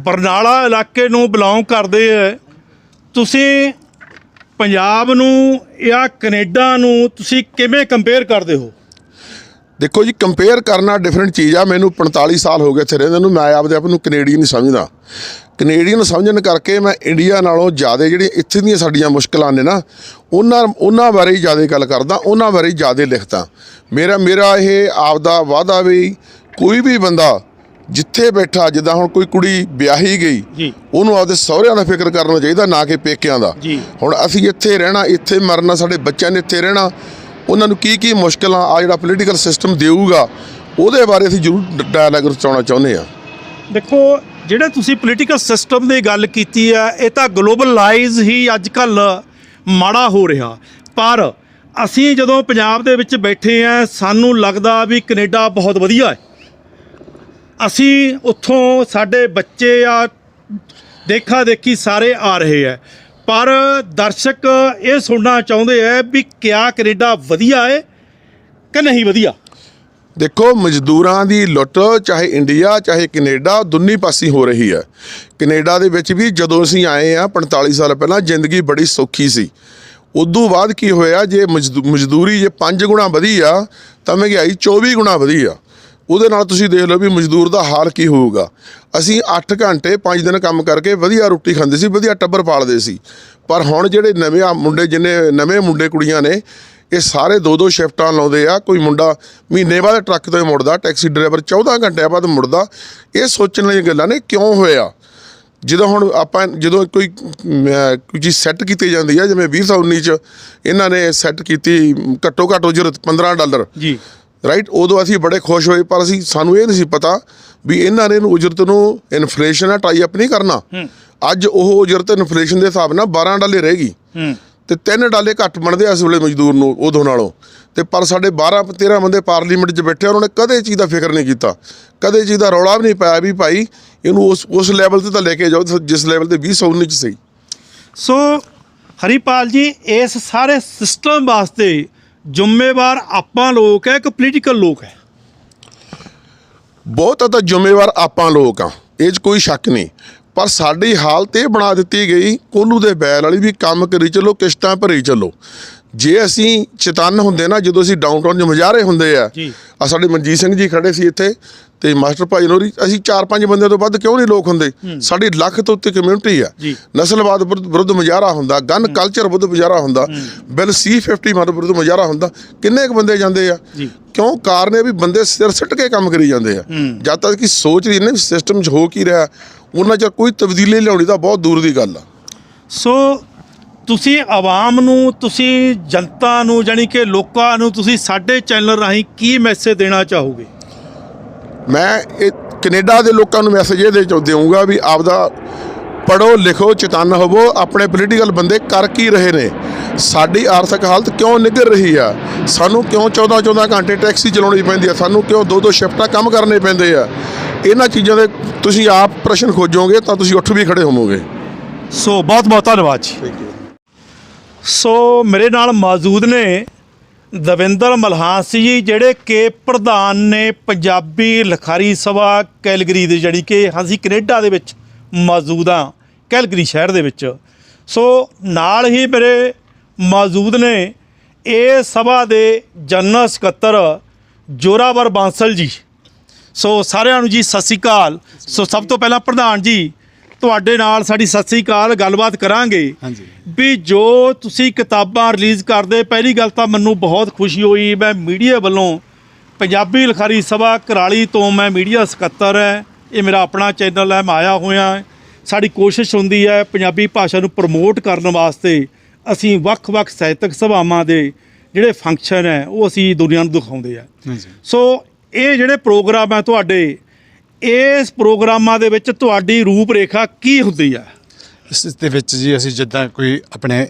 [SPEAKER 1] ਬਰਨਾਲਾ ਇਲਾਕੇ ਨੂੰ ਬਿਲੋਂਗ ਕਰਦੇ ਹੈ, ਤੁਸੀਂ ਪੰਜਾਬ ਨੂੰ ਜਾਂ ਕੈਨੇਡਾ ਨੂੰ ਤੁਸੀਂ ਕਿਵੇਂ ਕੰਪੇਅਰ ਕਰਦੇ ਹੋ?
[SPEAKER 7] ਦੇਖੋ ਜੀ, ਕੰਪੇਅਰ ਕਰਨਾ ਡਿਫਰੈਂਟ ਚੀਜ਼ ਆ। ਮੈਨੂੰ 45 ਸਾਲ ਹੋ ਗਏ ਇੱਥੇ ਰਹਿੰਦੇ ਨੂੰ, ਮੈਂ ਆਪਦੇ ਆਪ ਨੂੰ ਕੈਨੇਡੀਅਨ ਨਹੀਂ ਸਮਝਦਾ। ਕੈਨੇਡੀਅਨ ਸਮਝਣ ਕਰਕੇ ਮੈਂ ਇੰਡੀਆ ਨਾਲੋਂ ਜ਼ਿਆਦਾ ਜਿਹੜੀਆਂ ਇੱਥੇ ਦੀਆਂ ਸਾਡੀਆਂ ਮੁਸ਼ਕਲਾਂ ਨੇ ਨਾ, ਉਹਨਾਂ ਬਾਰੇ ਹੀ ਜ਼ਿਆਦਾ ਗੱਲ ਕਰਦਾ, ਉਹਨਾਂ ਬਾਰੇ ਹੀ ਜ਼ਿਆਦਾ ਲਿਖਦਾ। ਮੇਰਾ ਇਹ ਆਪਦਾ ਵਾਅਦਾ ਵੀ ਕੋਈ ਵੀ ਬੰਦਾ ਜਿੱਥੇ ਬੈਠਾ, ਜਿੱਦਾਂ ਹੁਣ ਕੋਈ ਕੁੜੀ ਵਿਆਹੀ ਗਈ, ਉਹਨੂੰ ਆਪਦੇ ਸਹੁਰਿਆਂ ਦਾ ਫਿਕਰ ਕਰਨਾ ਚਾਹੀਦਾ, ਨਾ ਕਿ ਪੇਕਿਆਂ ਦਾ। ਹੁਣ ਅਸੀਂ ਇੱਥੇ ਰਹਿਣਾ, ਇੱਥੇ ਮਰਨਾ, ਸਾਡੇ ਬੱਚਿਆਂ ਨੇ ਇੱਥੇ ਰਹਿਣਾ, ਉਹਨਾਂ ਨੂੰ ਕੀ ਮੁਸ਼ਕਲਾਂ ਆ ਜਿਹੜਾ ਪੋਲੀਟੀਕਲ ਸਿਸਟਮ ਦੇਊਗਾ, ਉਹਦੇ ਬਾਰੇ ਅਸੀਂ ਜ਼ਰੂਰ ਡਾਇਲਾਗ ਰਚਾਉਣਾ ਚਾਹੁੰਦੇ ਹਾਂ।
[SPEAKER 1] ਦੇਖੋ, ਜਿਹੜੇ ਤੁਸੀਂ ਪੋਲੀਟੀਕਲ ਸਿਸਟਮ ਦੀ ਗੱਲ ਕੀਤੀ ਹੈ, ਇਹ ਤਾਂ ਗਲੋਬਲਾਈਜ਼ ਹੀ ਅੱਜ ਕੱਲ੍ਹ ਮਾੜਾ ਹੋ ਰਿਹਾ, ਪਰ ਅਸੀਂ ਜਦੋਂ ਪੰਜਾਬ ਦੇ ਵਿੱਚ ਬੈਠੇ ਹਾਂ, ਸਾਨੂੰ ਲੱਗਦਾ ਵੀ ਕੈਨੇਡਾ ਬਹੁਤ ਵਧੀਆ ਹੈ। ਅਸੀਂ ਉੱਥੋਂ, ਸਾਡੇ ਬੱਚੇ ਆ ਦੇਖਾ ਦੇਖੀ ਸਾਰੇ ਆ ਰਹੇ ਹੈ, ਪਰ ਦਰਸ਼ਕ ਇਹ ਸੁਣਨਾ ਚਾਹੁੰਦੇ ਹੈ ਵੀ ਕਿਆ ਕੈਨੇਡਾ ਵਧੀਆ ਹੈ ਕਿ ਨਹੀਂ ਵਧੀਆ?
[SPEAKER 7] ਦੇਖੋ, ਮਜ਼ਦੂਰਾਂ ਦੀ ਲੁੱਟ ਚਾਹੇ ਇੰਡੀਆ ਚਾਹੇ ਕੈਨੇਡਾ ਦੋਨੀ ਪਾਸੇ ਹੋ ਰਹੀ ਹੈ। ਕੈਨੇਡਾ ਦੇ ਵਿੱਚ ਵੀ ਜਦੋਂ ਅਸੀਂ ਆਏ ਹਾਂ 45 ਸਾਲ ਪਹਿਲਾਂ, ਜ਼ਿੰਦਗੀ ਬੜੀ ਸੌਖੀ ਸੀ। ਉਦੋਂ ਬਾਅਦ ਕੀ ਹੋਇਆ, ਜੇ ਮਜ਼ਦੂਰੀ ਜੇ 5 ਗੁਣਾ ਵਧੀ ਆ ਤਾਂ ਮਹਿੰਗਾਈ 24 ਗੁਣਾ ਵਧੀ ਆ। ਉਹਦੇ ਨਾਲ ਤੁਸੀਂ ਦੇਖ ਲਓ ਵੀ ਮਜ਼ਦੂਰ ਦਾ ਹਾਲ ਕੀ ਹੋਊਗਾ। ਅਸੀਂ 8 ਘੰਟੇ 5 ਦਿਨ ਕੰਮ ਕਰਕੇ ਵਧੀਆ ਰੋਟੀ ਖਾਂਦੇ ਸੀ, ਵਧੀਆ ਟੱਬਰ ਪਾਲਦੇ ਸੀ। ਪਰ ਹੁਣ ਜਿਹੜੇ ਨਵੇਂ ਮੁੰਡੇ ਕੁੜੀਆਂ ਨੇ, ਇਹ ਸਾਰੇ 2-2 ਸ਼ਿਫਟਾਂ ਲਾਉਂਦੇ ਆ। ਕੋਈ ਮੁੰਡਾ ਮਹੀਨੇ ਬਾਅਦ ਟਰੱਕ ਤੋਂ ਮੁੜਦਾ, ਟੈਕਸੀ ਡਰਾਈਵਰ 14 ਘੰਟਿਆਂ ਬਾਅਦ ਮੁੜਦਾ। ਇਹ ਸੋਚਣ ਵਾਲੀਆਂ ਗੱਲਾਂ ਨੇ, ਕਿਉਂ ਹੋਇਆ? ਜਦੋਂ ਕੋਈ ਚੀਜ਼ ਸੈੱਟ ਕੀਤੀ ਜਾਂਦੀ ਹੈ, ਜਿਵੇਂ 2019 'ਚ ਇਹਨਾਂ ਨੇ ਸੈੱਟ ਕੀਤੀ ਘੱਟੋ ਘੱਟ ਉਜਰਤ $15 ਜੀ, ਰਾਈਟ, ਉਦੋਂ ਅਸੀਂ ਬੜੇ ਖੁਸ਼ ਹੋਏ, ਪਰ ਸਾਨੂੰ ਇਹ ਨਹੀਂ ਸੀ ਪਤਾ ਵੀ ਇਹਨਾਂ ਨੇ ਉਜਰਤ ਨੂੰ ਇਨਫਲੇਸ਼ਨ ਨਾਲ ਟਾਈ ਅਪ ਨਹੀਂ ਕਰਨਾ। ਅੱਜ ਉਹ ਉਜਰਤ ਇਨਫਲੇਸ਼ਨ ਦੇ ਹਿਸਾਬ ਨਾਲ $12 ਰਹਿ ਗਈ, ਅਤੇ $3 ਘੱਟ ਬਣਦੇ ਇਸ ਵੇਲੇ ਮਜ਼ਦੂਰ ਨੂੰ ਉਦੋਂ ਨਾਲੋਂ। ਅਤੇ ਪਰ ਸਾਡੇ 12-13 ਬੰਦੇ ਪਾਰਲੀਮੈਂਟ 'ਚ ਬੈਠੇ, ਉਹਨਾਂ ਨੇ ਕਦੇ ਚੀਜ਼ ਦਾ ਫਿਕਰ ਨਹੀਂ ਕੀਤਾ, ਕਦੇ ਚੀਜ਼ ਦਾ ਰੌਲਾ ਵੀ ਨਹੀਂ ਪਾਇਆ ਵੀ ਭਾਈ ਇਹਨੂੰ ਉਸ ਲੈਵਲ 'ਤੇ ਤਾਂ ਲੈ ਕੇ ਜਾਓ ਜਿਸ ਲੈਵਲ 'ਤੇ 2019 'ਚ ਸਹੀ। ਸੋ
[SPEAKER 1] ਹਰੀਪਾਲ ਜੀ, ਇਸ ਸਾਰੇ ਸਿਸਟਮ ਵਾਸਤੇ ਜ਼ਿੰਮੇਵਾਰ ਆਪਾਂ ਲੋਕ ਹੈ ਕਿ ਪੋਲੀਟੀਕਲ ਲੋਕ ਹੈ?
[SPEAKER 7] ਬਹੁਤ ਤਾਂ ਜ਼ਿੰਮੇਵਾਰ ਆਪਾਂ ਲੋਕ ਆ, ਇਹ 'ਚ ਕੋਈ ਸ਼ੱਕ ਨਹੀਂ। ਪਰ ਸਾਡੀ ਹਾਲਤ ਇਹ ਬਣਾ ਦਿੱਤੀ ਗਈ ਕੋਲੂ ਦੇ ਬੈਲ ਵਾਲੀ, ਵੀ ਕੰਮ ਕਰੀ ਚੱਲੋ, ਕਿਸ਼ਤਾਂ ਭਰੀ ਚੱਲੋ। ਜੇ ਅਸੀਂ ਚੇਤੰਨ ਹੁੰਦੇ ਨਾ, ਜਦੋਂ ਅਸੀਂ ਡਾਊਨਟਾਊਨ 'ਚ ਮੁਜ਼ਾਹਰੇ ਹੁੰਦੇ ਆ ਸਾਡੇ ਮਨਜੀਤ ਸਿੰਘ ਜੀ ਖੜੇ ਸੀ ਇੱਥੇ, ਅਤੇ ਮਾਸਟਰ ਭਾਈ ਨੋਰੀ, ਅਸੀਂ 4-5 ਬੰਦਿਆਂ ਤੋਂ ਵੱਧ ਕਿਉਂ ਨਹੀਂ ਲੋਕ ਹੁੰਦੇ? ਸਾਡੀ ਲੱਖ ਤੋਂ ਉੱਤੇ ਕਮਿਊਨਿਟੀ ਆ। ਨਸਲਵਾਦ ਵਿਰੁੱਧ ਮੁਜ਼ਾਹਰਾ ਹੁੰਦਾ, ਗਨ ਕਲਚਰ ਵਿਰੁੱਧ ਮੁਜ਼ਾਹਰਾ ਹੁੰਦਾ, ਬਿੱਲ C-50 ਵਿਰੁੱਧ ਮੁਜ਼ਾਹਰਾ ਹੁੰਦਾ। ਕਿੰਨੇ ਕੁ ਬੰਦੇ ਜਾਂਦੇ ਆ? ਕਿਉਂ? ਕਾਰਨ ਇਹ ਵੀ ਬੰਦੇ ਸਿਰ ਸਿੱਟ ਕੇ ਕੰਮ ਕਰੀ ਜਾਂਦੇ ਆ। ਜਦ ਤੱਕ ਕਿ ਸੋਚ ਰਹੀ ਨੇ ਸਿਸਟਮ 'ਚ ਹੋ ਕੀ ਰਿਹਾ, ਉਹਨਾਂ 'ਚ ਕੋਈ ਤਬਦੀਲੀ ਲਿਆਉਣੀ ਤਾਂ ਬਹੁਤ ਦੂਰ ਦੀ ਗੱਲ ਆ।
[SPEAKER 1] ਸੋ ਤੁਸੀਂ ਆਵਾਮ ਨੂੰ, ਤੁਸੀਂ ਜਨਤਾ ਨੂੰ, ਜਾਣੀ ਕਿ ਲੋਕਾਂ ਨੂੰ ਤੁਸੀਂ ਸਾਡੇ ਚੈਨਲ ਰਾਹੀਂ ਕੀ ਮੈਸੇਜ ਦੇਣਾ ਚਾਹੋਗੇ?
[SPEAKER 7] ਮੈਂ ਇਹ ਕੈਨੇਡਾ ਦੇ ਲੋਕਾਂ ਨੂੰ ਮੈਸੇਜ ਇਹ ਦੇਊਂਗਾ ਵੀ ਆਪਦਾ ਪੜ੍ਹੋ ਲਿਖੋ, ਚੇਤੰਨ ਹੋਵੋ। ਆਪਣੇ ਪੋਲੀਟੀਕਲ ਬੰਦੇ ਕਰ ਕੀ ਰਹੇ ਨੇ, ਸਾਡੀ ਆਰਥਿਕ ਹਾਲਤ ਕਿਉਂ ਨਿੱਘਰ ਰਹੀ ਆ, ਸਾਨੂੰ ਕਿਉਂ 14-14 ਘੰਟੇ ਟੈਕਸੀ ਚਲਾਉਣੀ ਪੈਂਦੀ ਆ, ਸਾਨੂੰ ਕਿਉਂ 2-2 ਸ਼ਿਫਟਾਂ ਕੰਮ ਕਰਨੇ ਪੈਂਦੇ ਆ। ਇਹਨਾਂ ਚੀਜ਼ਾਂ ਦੇ ਤੁਸੀਂ ਆਪ ਪ੍ਰਸ਼ਨ ਖੋਜੋਗੇ ਤਾਂ ਤੁਸੀਂ ਉੱਠ ਵੀ ਖੜੇ ਹੋਵੋਗੇ।
[SPEAKER 1] ਸੋ ਬਹੁਤ ਬਹੁਤ ਧੰਨਵਾਦ ਜੀ। Thank you. ਸੋ ਮੇਰੇ ਨਾਲ ਮੌਜੂਦ ਨੇ ਦਵਿੰਦਰ ਮਲਹਾਸ ਜੀ, ਜਿਹੜੇ ਕਿ ਪ੍ਰਧਾਨ ਨੇ ਪੰਜਾਬੀ ਲਿਖਾਰੀ ਸਭਾ ਕੈਲਗਰੀ ਦੇ, ਜਿਹੜੀ ਕਿ ਅਸੀਂ ਕੈਨੇਡਾ ਦੇ ਵਿੱਚ ਮੌਜੂਦ ਹਾਂ, ਕੈਲਗਰੀ ਸ਼ਹਿਰ ਦੇ ਵਿੱਚ। ਸੋ ਨਾਲ ਹੀ ਮੇਰੇ ਮੌਜੂਦ ਨੇ ਇਹ ਸਭਾ ਦੇ ਜਨਰਲ ਸਕੱਤਰ ਜੋਰਾਵਰ ਬਾਂਸਲ ਜੀ। ਸੋ ਸਾਰਿਆਂ ਨੂੰ ਜੀ ਸਤਿ ਸ਼੍ਰੀ ਅਕਾਲ। ਸੋ ਸਭ ਤੋਂ ਪਹਿਲਾਂ ਪ੍ਰਧਾਨ ਜੀ, ਤੁਹਾਡੇ ਨਾਲ ਸਾਡੀ ਸਤਿ ਸ਼੍ਰੀ ਅਕਾਲ, ਗੱਲਬਾਤ ਕਰਾਂਗੇ ਵੀ ਜੋ ਤੁਸੀਂ ਕਿਤਾਬਾਂ ਰਿਲੀਜ਼ ਕਰਦੇ। ਪਹਿਲੀ ਗੱਲ ਤਾਂ ਮੈਨੂੰ ਬਹੁਤ ਖੁਸ਼ੀ ਹੋਈ, ਮੈਂ ਮੀਡੀਆ ਵੱਲੋਂ ਪੰਜਾਬੀ ਲਿਖਾਰੀ ਸਭਾ ਕੁਰਾਲੀ ਤੋਂ ਮੈਂ ਮੀਡੀਆ ਸਕੱਤਰ ਹੈ। ਇਹ ਮੇਰਾ ਆਪਣਾ ਚੈਨਲ ਹੈ, ਮੈਂ ਆਇਆ ਹੋਇਆ। ਸਾਡੀ ਕੋਸ਼ਿਸ਼ ਹੁੰਦੀ ਹੈ ਪੰਜਾਬੀ ਭਾਸ਼ਾ ਨੂੰ ਪ੍ਰਮੋਟ ਕਰਨ ਵਾਸਤੇ ਅਸੀਂ ਵੱਖ-ਵੱਖ ਸਾਹਿਤਕ ਸਭਾਵਾਂ ਦੇ ਜਿਹੜੇ ਫੰਕਸ਼ਨ ਹੈ ਉਹ ਅਸੀਂ ਦੁਨੀਆ ਨੂੰ ਦਿਖਾਉਂਦੇ ਆ। ਸੋ ਇਹ ਜਿਹੜੇ ਪ੍ਰੋਗਰਾਮ ਹੈ ਤੁਹਾਡੇ, ਇਸ ਪ੍ਰੋਗਰਾਮਾਂ ਦੇ ਵਿੱਚ ਤੁਹਾਡੀ ਰੂਪ ਰੇਖਾ ਕੀ ਹੁੰਦੀ ਹੈ?
[SPEAKER 13] ਇਸ ਦੇ ਵਿੱਚ ਜੀ ਅਸੀਂ ਜਿੱਦਾਂ ਕੋਈ ਆਪਣੇ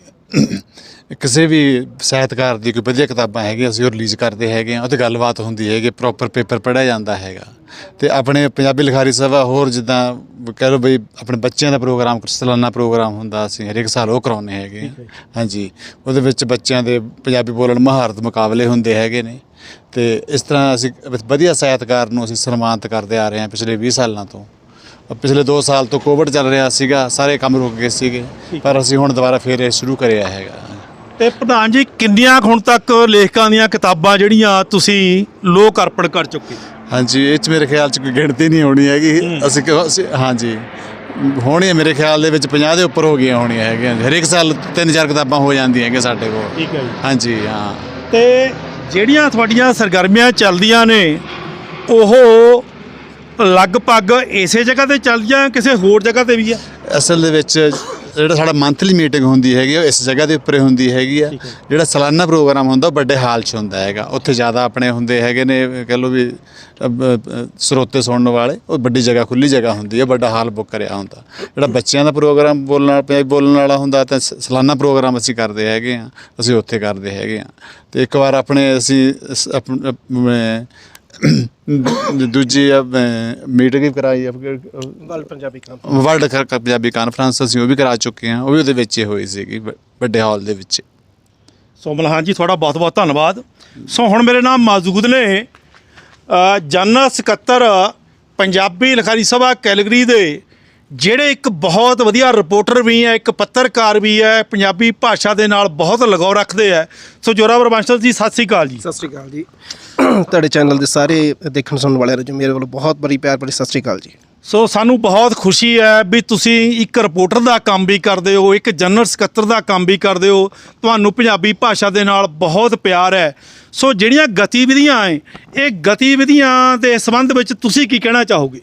[SPEAKER 13] ਕਿਸੇ ਵੀ ਸਾਹਿਤਕਾਰ ਦੀ ਕੋਈ ਵਧੀਆ ਕਿਤਾਬਾਂ ਹੈਗੀਆਂ ਅਸੀਂ ਉਹ ਰਿਲੀਜ਼ ਕਰਦੇ ਹੈਗੇ ਹਾਂ। ਉਹ 'ਤੇ ਗੱਲਬਾਤ ਹੁੰਦੀ ਹੈਗੀ, ਪ੍ਰੋਪਰ ਪੇਪਰ ਪੜ੍ਹਿਆ ਜਾਂਦਾ ਹੈਗਾ। ਅਤੇ ਆਪਣੇ ਪੰਜਾਬੀ ਲਿਖਾਰੀ ਸਭਾ ਹੋਰ ਜਿੱਦਾਂ ਕਹਿ ਲਓ ਬਈ ਆਪਣੇ ਬੱਚਿਆਂ ਦਾ ਪ੍ਰੋਗਰਾਮ ਸਾਲਾਨਾ ਪ੍ਰੋਗਰਾਮ ਹੁੰਦਾ, ਅਸੀਂ ਹਰੇਕ ਸਾਲ ਉਹ ਕਰਾਉਂਦੇ ਹੈਗੇ ਹਾਂ। ਹਾਂਜੀ, ਉਹਦੇ ਵਿੱਚ ਬੱਚਿਆਂ ਦੇ ਪੰਜਾਬੀ ਬੋਲਣ ਮਹਾਰਤ ਮੁਕਾਬਲੇ ਹੁੰਦੇ ਹੈਗੇ ਨੇ। ਅਤੇ ਇਸ ਤਰ੍ਹਾਂ ਅਸੀਂ ਵਧੀਆ ਸਾਹਿਤਕਾਰ ਨੂੰ ਅਸੀਂ ਸਨਮਾਨਿਤ ਕਰਦੇ ਆ ਰਹੇ ਹਾਂ ਪਿਛਲੇ 20 ਸਾਲਾਂ ਤੋਂ। ਪਿਛਲੇ 2 ਸਾਲ ਤੋਂ ਕੋਵਿਡ ਚੱਲ ਰਿਹਾ ਸੀਗਾ, ਸਾਰੇ ਕੰਮ ਰੁਕ ਗਏ ਸੀਗੇ, ਪਰ ਅਸੀਂ ਹੁਣ ਦੁਬਾਰਾ ਫਿਰ ਇਹ ਸ਼ੁਰੂ ਕਰਿਆ ਹੈਗਾ।
[SPEAKER 1] ਤੇ ਪ੍ਰਧਾਨ ਜੀ, ਕਿੰਨੀਆਂ ਹੁਣ ਤੱਕ ਲੇਖਕਾਂ ਦੀਆਂ ਕਿਤਾਬਾਂ ਜਿਹੜੀਆਂ ਤੁਸੀਂ ਲੋਕ ਅਰਪਣ ਕਰ ਚੁੱਕੇ?
[SPEAKER 13] ਹਾਂਜੀ, ਇਹ 'ਚ ਮੇਰੇ ਖਿਆਲ 'ਚ ਕੋਈ ਗਿਣਤੀ ਨਹੀਂ ਹੋਣੀ ਹੈਗੀ। ਅਸੀਂ ਹਾਂਜੀ ਹੋਣੀ ਮੇਰੇ ਖਿਆਲ ਦੇ ਵਿੱਚ 50 ਦੇ ਉੱਪਰ ਹੋ ਗਈਆਂ ਹੋਣੀਆਂ ਹੈਗੀਆਂ। ਹਰੇਕ ਸਾਲ 3-4 ਕਿਤਾਬਾਂ ਹੋ ਜਾਂਦੀਆਂ ਹੈਗੀਆਂ ਸਾਡੇ ਕੋਲ।
[SPEAKER 1] ਠੀਕ ਹੈ ਜੀ।
[SPEAKER 13] ਹਾਂਜੀ ਹਾਂ।
[SPEAKER 1] ਤੇ ਜਿਹੜੀਆਂ ਤੁਹਾਡੀਆਂ ਸਰਗਰਮੀਆਂ ਚੱਲਦੀਆਂ ਨੇ ਉਹ ਲਗਭਗ ਇਸੇ ਜਗ੍ਹਾ ਤੇ ਚੱਲਦੀਆਂ, ਕਿਸੇ ਹੋਰ ਜਗ੍ਹਾ ਤੇ ਵੀ ਆ?
[SPEAKER 13] ਅਸਲ ਦੇ ਵਿੱਚ ਜਿਹੜਾ ਸਾਡਾ ਮੰਥਲੀ ਮੀਟਿੰਗ ਹੁੰਦੀ ਹੈਗੀ ਉਹ ਇਸ ਜਗ੍ਹਾ ਦੇ ਉੱਪਰ ਹੁੰਦੀ ਹੈਗੀ ਆ। ਜਿਹੜਾ ਸਾਲਾਨਾ ਪ੍ਰੋਗਰਾਮ ਹੁੰਦਾ ਉਹ ਵੱਡੇ ਹਾਲ 'ਚ ਹੁੰਦਾ ਹੈਗਾ। ਉੱਥੇ ਜ਼ਿਆਦਾ ਆਪਣੇ ਹੁੰਦੇ ਹੈਗੇ ਨੇ, ਕਹਿ ਲਓ ਵੀ ਸਰੋਤੇ ਸੁਣਨ ਵਾਲੇ। ਉਹ ਵੱਡੀ ਜਗ੍ਹਾ, ਖੁੱਲ੍ਹੀ ਜਗ੍ਹਾ ਹੁੰਦੀ ਹੈ, ਵੱਡਾ ਹਾਲ ਬੁੱਕ ਕਰਿਆ ਹੁੰਦਾ। ਜਿਹੜਾ ਬੱਚਿਆਂ ਦਾ ਪ੍ਰੋਗਰਾਮ ਪੰਜਾਬੀ ਬੋਲਣ ਵਾਲਾ ਹੁੰਦਾ ਤਾਂ ਸਾਲਾਨਾ ਪ੍ਰੋਗਰਾਮ ਅਸੀਂ ਕਰਦੇ ਹੈਗੇ ਹਾਂ, ਅਸੀਂ ਉੱਥੇ ਕਰਦੇ ਹੈਗੇ ਹਾਂ। ਅਤੇ ਇੱਕ ਵਾਰ ਆਪਣੇ ਅਸੀਂ ਦੂਜੀ ਮੀਟਿੰਗ ਵੀ ਕਰਾਈ
[SPEAKER 3] ਵਰਲਡ
[SPEAKER 13] ਪੰਜਾਬੀ ਕਾਨਫਰੰਸ ਅਸੀਂ ਉਹ ਵੀ ਕਰਾ ਚੁੱਕੇ ਹਾਂ। ਉਹ ਵੀ ਉਹਦੇ ਵਿੱਚ ਹੀ ਹੋਈ ਸੀਗੀ, ਵੱਡੇ ਹਾਲ ਦੇ ਵਿੱਚ।
[SPEAKER 1] ਸੋ ਮਲਹਾਨ ਜੀ, ਤੁਹਾਡਾ ਬਹੁਤ ਬਹੁਤ ਧੰਨਵਾਦ। ਸੋ ਹੁਣ ਮੇਰੇ ਨਾਲ ਮੌਜੂਦ ਨੇ ਜਨਰਲ ਸਕੱਤਰ ਪੰਜਾਬੀ ਲਿਖਾਰੀ ਸਭਾ ਕੈਲਗਰੀ ਦੇ, ਜਿਹੜੇ ਇੱਕ ਬਹੁਤ ਵਧੀਆ ਰਿਪੋਰਟਰ ਵੀ ਹੈ, ਇੱਕ ਪੱਤਰਕਾਰ ਵੀ ਹੈ, ਪੰਜਾਬੀ ਭਾਸ਼ਾ ਦੇ ਨਾਲ ਬਹੁਤ ਲਗਾਓ ਰੱਖਦੇ ਹੈ। ਸੋ ਜੋਰਾਵਰ ਬਾਂਸਲ ਜੀ, ਸਤਿ ਸ਼੍ਰੀ ਅਕਾਲ ਜੀ।
[SPEAKER 3] ਸਤਿ ਸ਼੍ਰੀ ਅਕਾਲ ਜੀ। ਤੁਹਾਡੇ ਚੈਨਲ ਦੇ ਸਾਰੇ ਦੇਖਣ ਸੁਣਨ ਵਾਲਿਆਂ ਨੂੰ ਮੇਰੇ ਵੱਲੋਂ ਬਹੁਤ ਬੜੀ ਪਿਆਰ ਭਰੀ ਸਤਿ ਸ਼੍ਰੀ ਅਕਾਲ ਜੀ।
[SPEAKER 1] ਸੋ ਸਾਨੂੰ ਬਹੁਤ ਖੁਸ਼ੀ ਹੈ ਵੀ ਤੁਸੀਂ ਇੱਕ ਰਿਪੋਰਟਰ ਦਾ ਕੰਮ ਵੀ ਕਰਦੇ ਹੋ, ਇੱਕ ਜਨਰਲ ਸਕੱਤਰ ਦਾ ਕੰਮ ਵੀ ਕਰਦੇ ਹੋ। ਤੁਹਾਨੂੰ ਪੰਜਾਬੀ ਭਾਸ਼ਾ ਦੇ ਨਾਲ ਬਹੁਤ ਪਿਆਰ ਹੈ। ਸੋ ਜਿਹੜੀਆਂ ਗਤੀਵਿਧੀਆਂ ਹੈ, ਇਹ ਗਤੀਵਿਧੀਆਂ ਦੇ ਸੰਬੰਧ ਵਿੱਚ ਤੁਸੀਂ ਕੀ ਕਹਿਣਾ ਚਾਹੋਗੇ?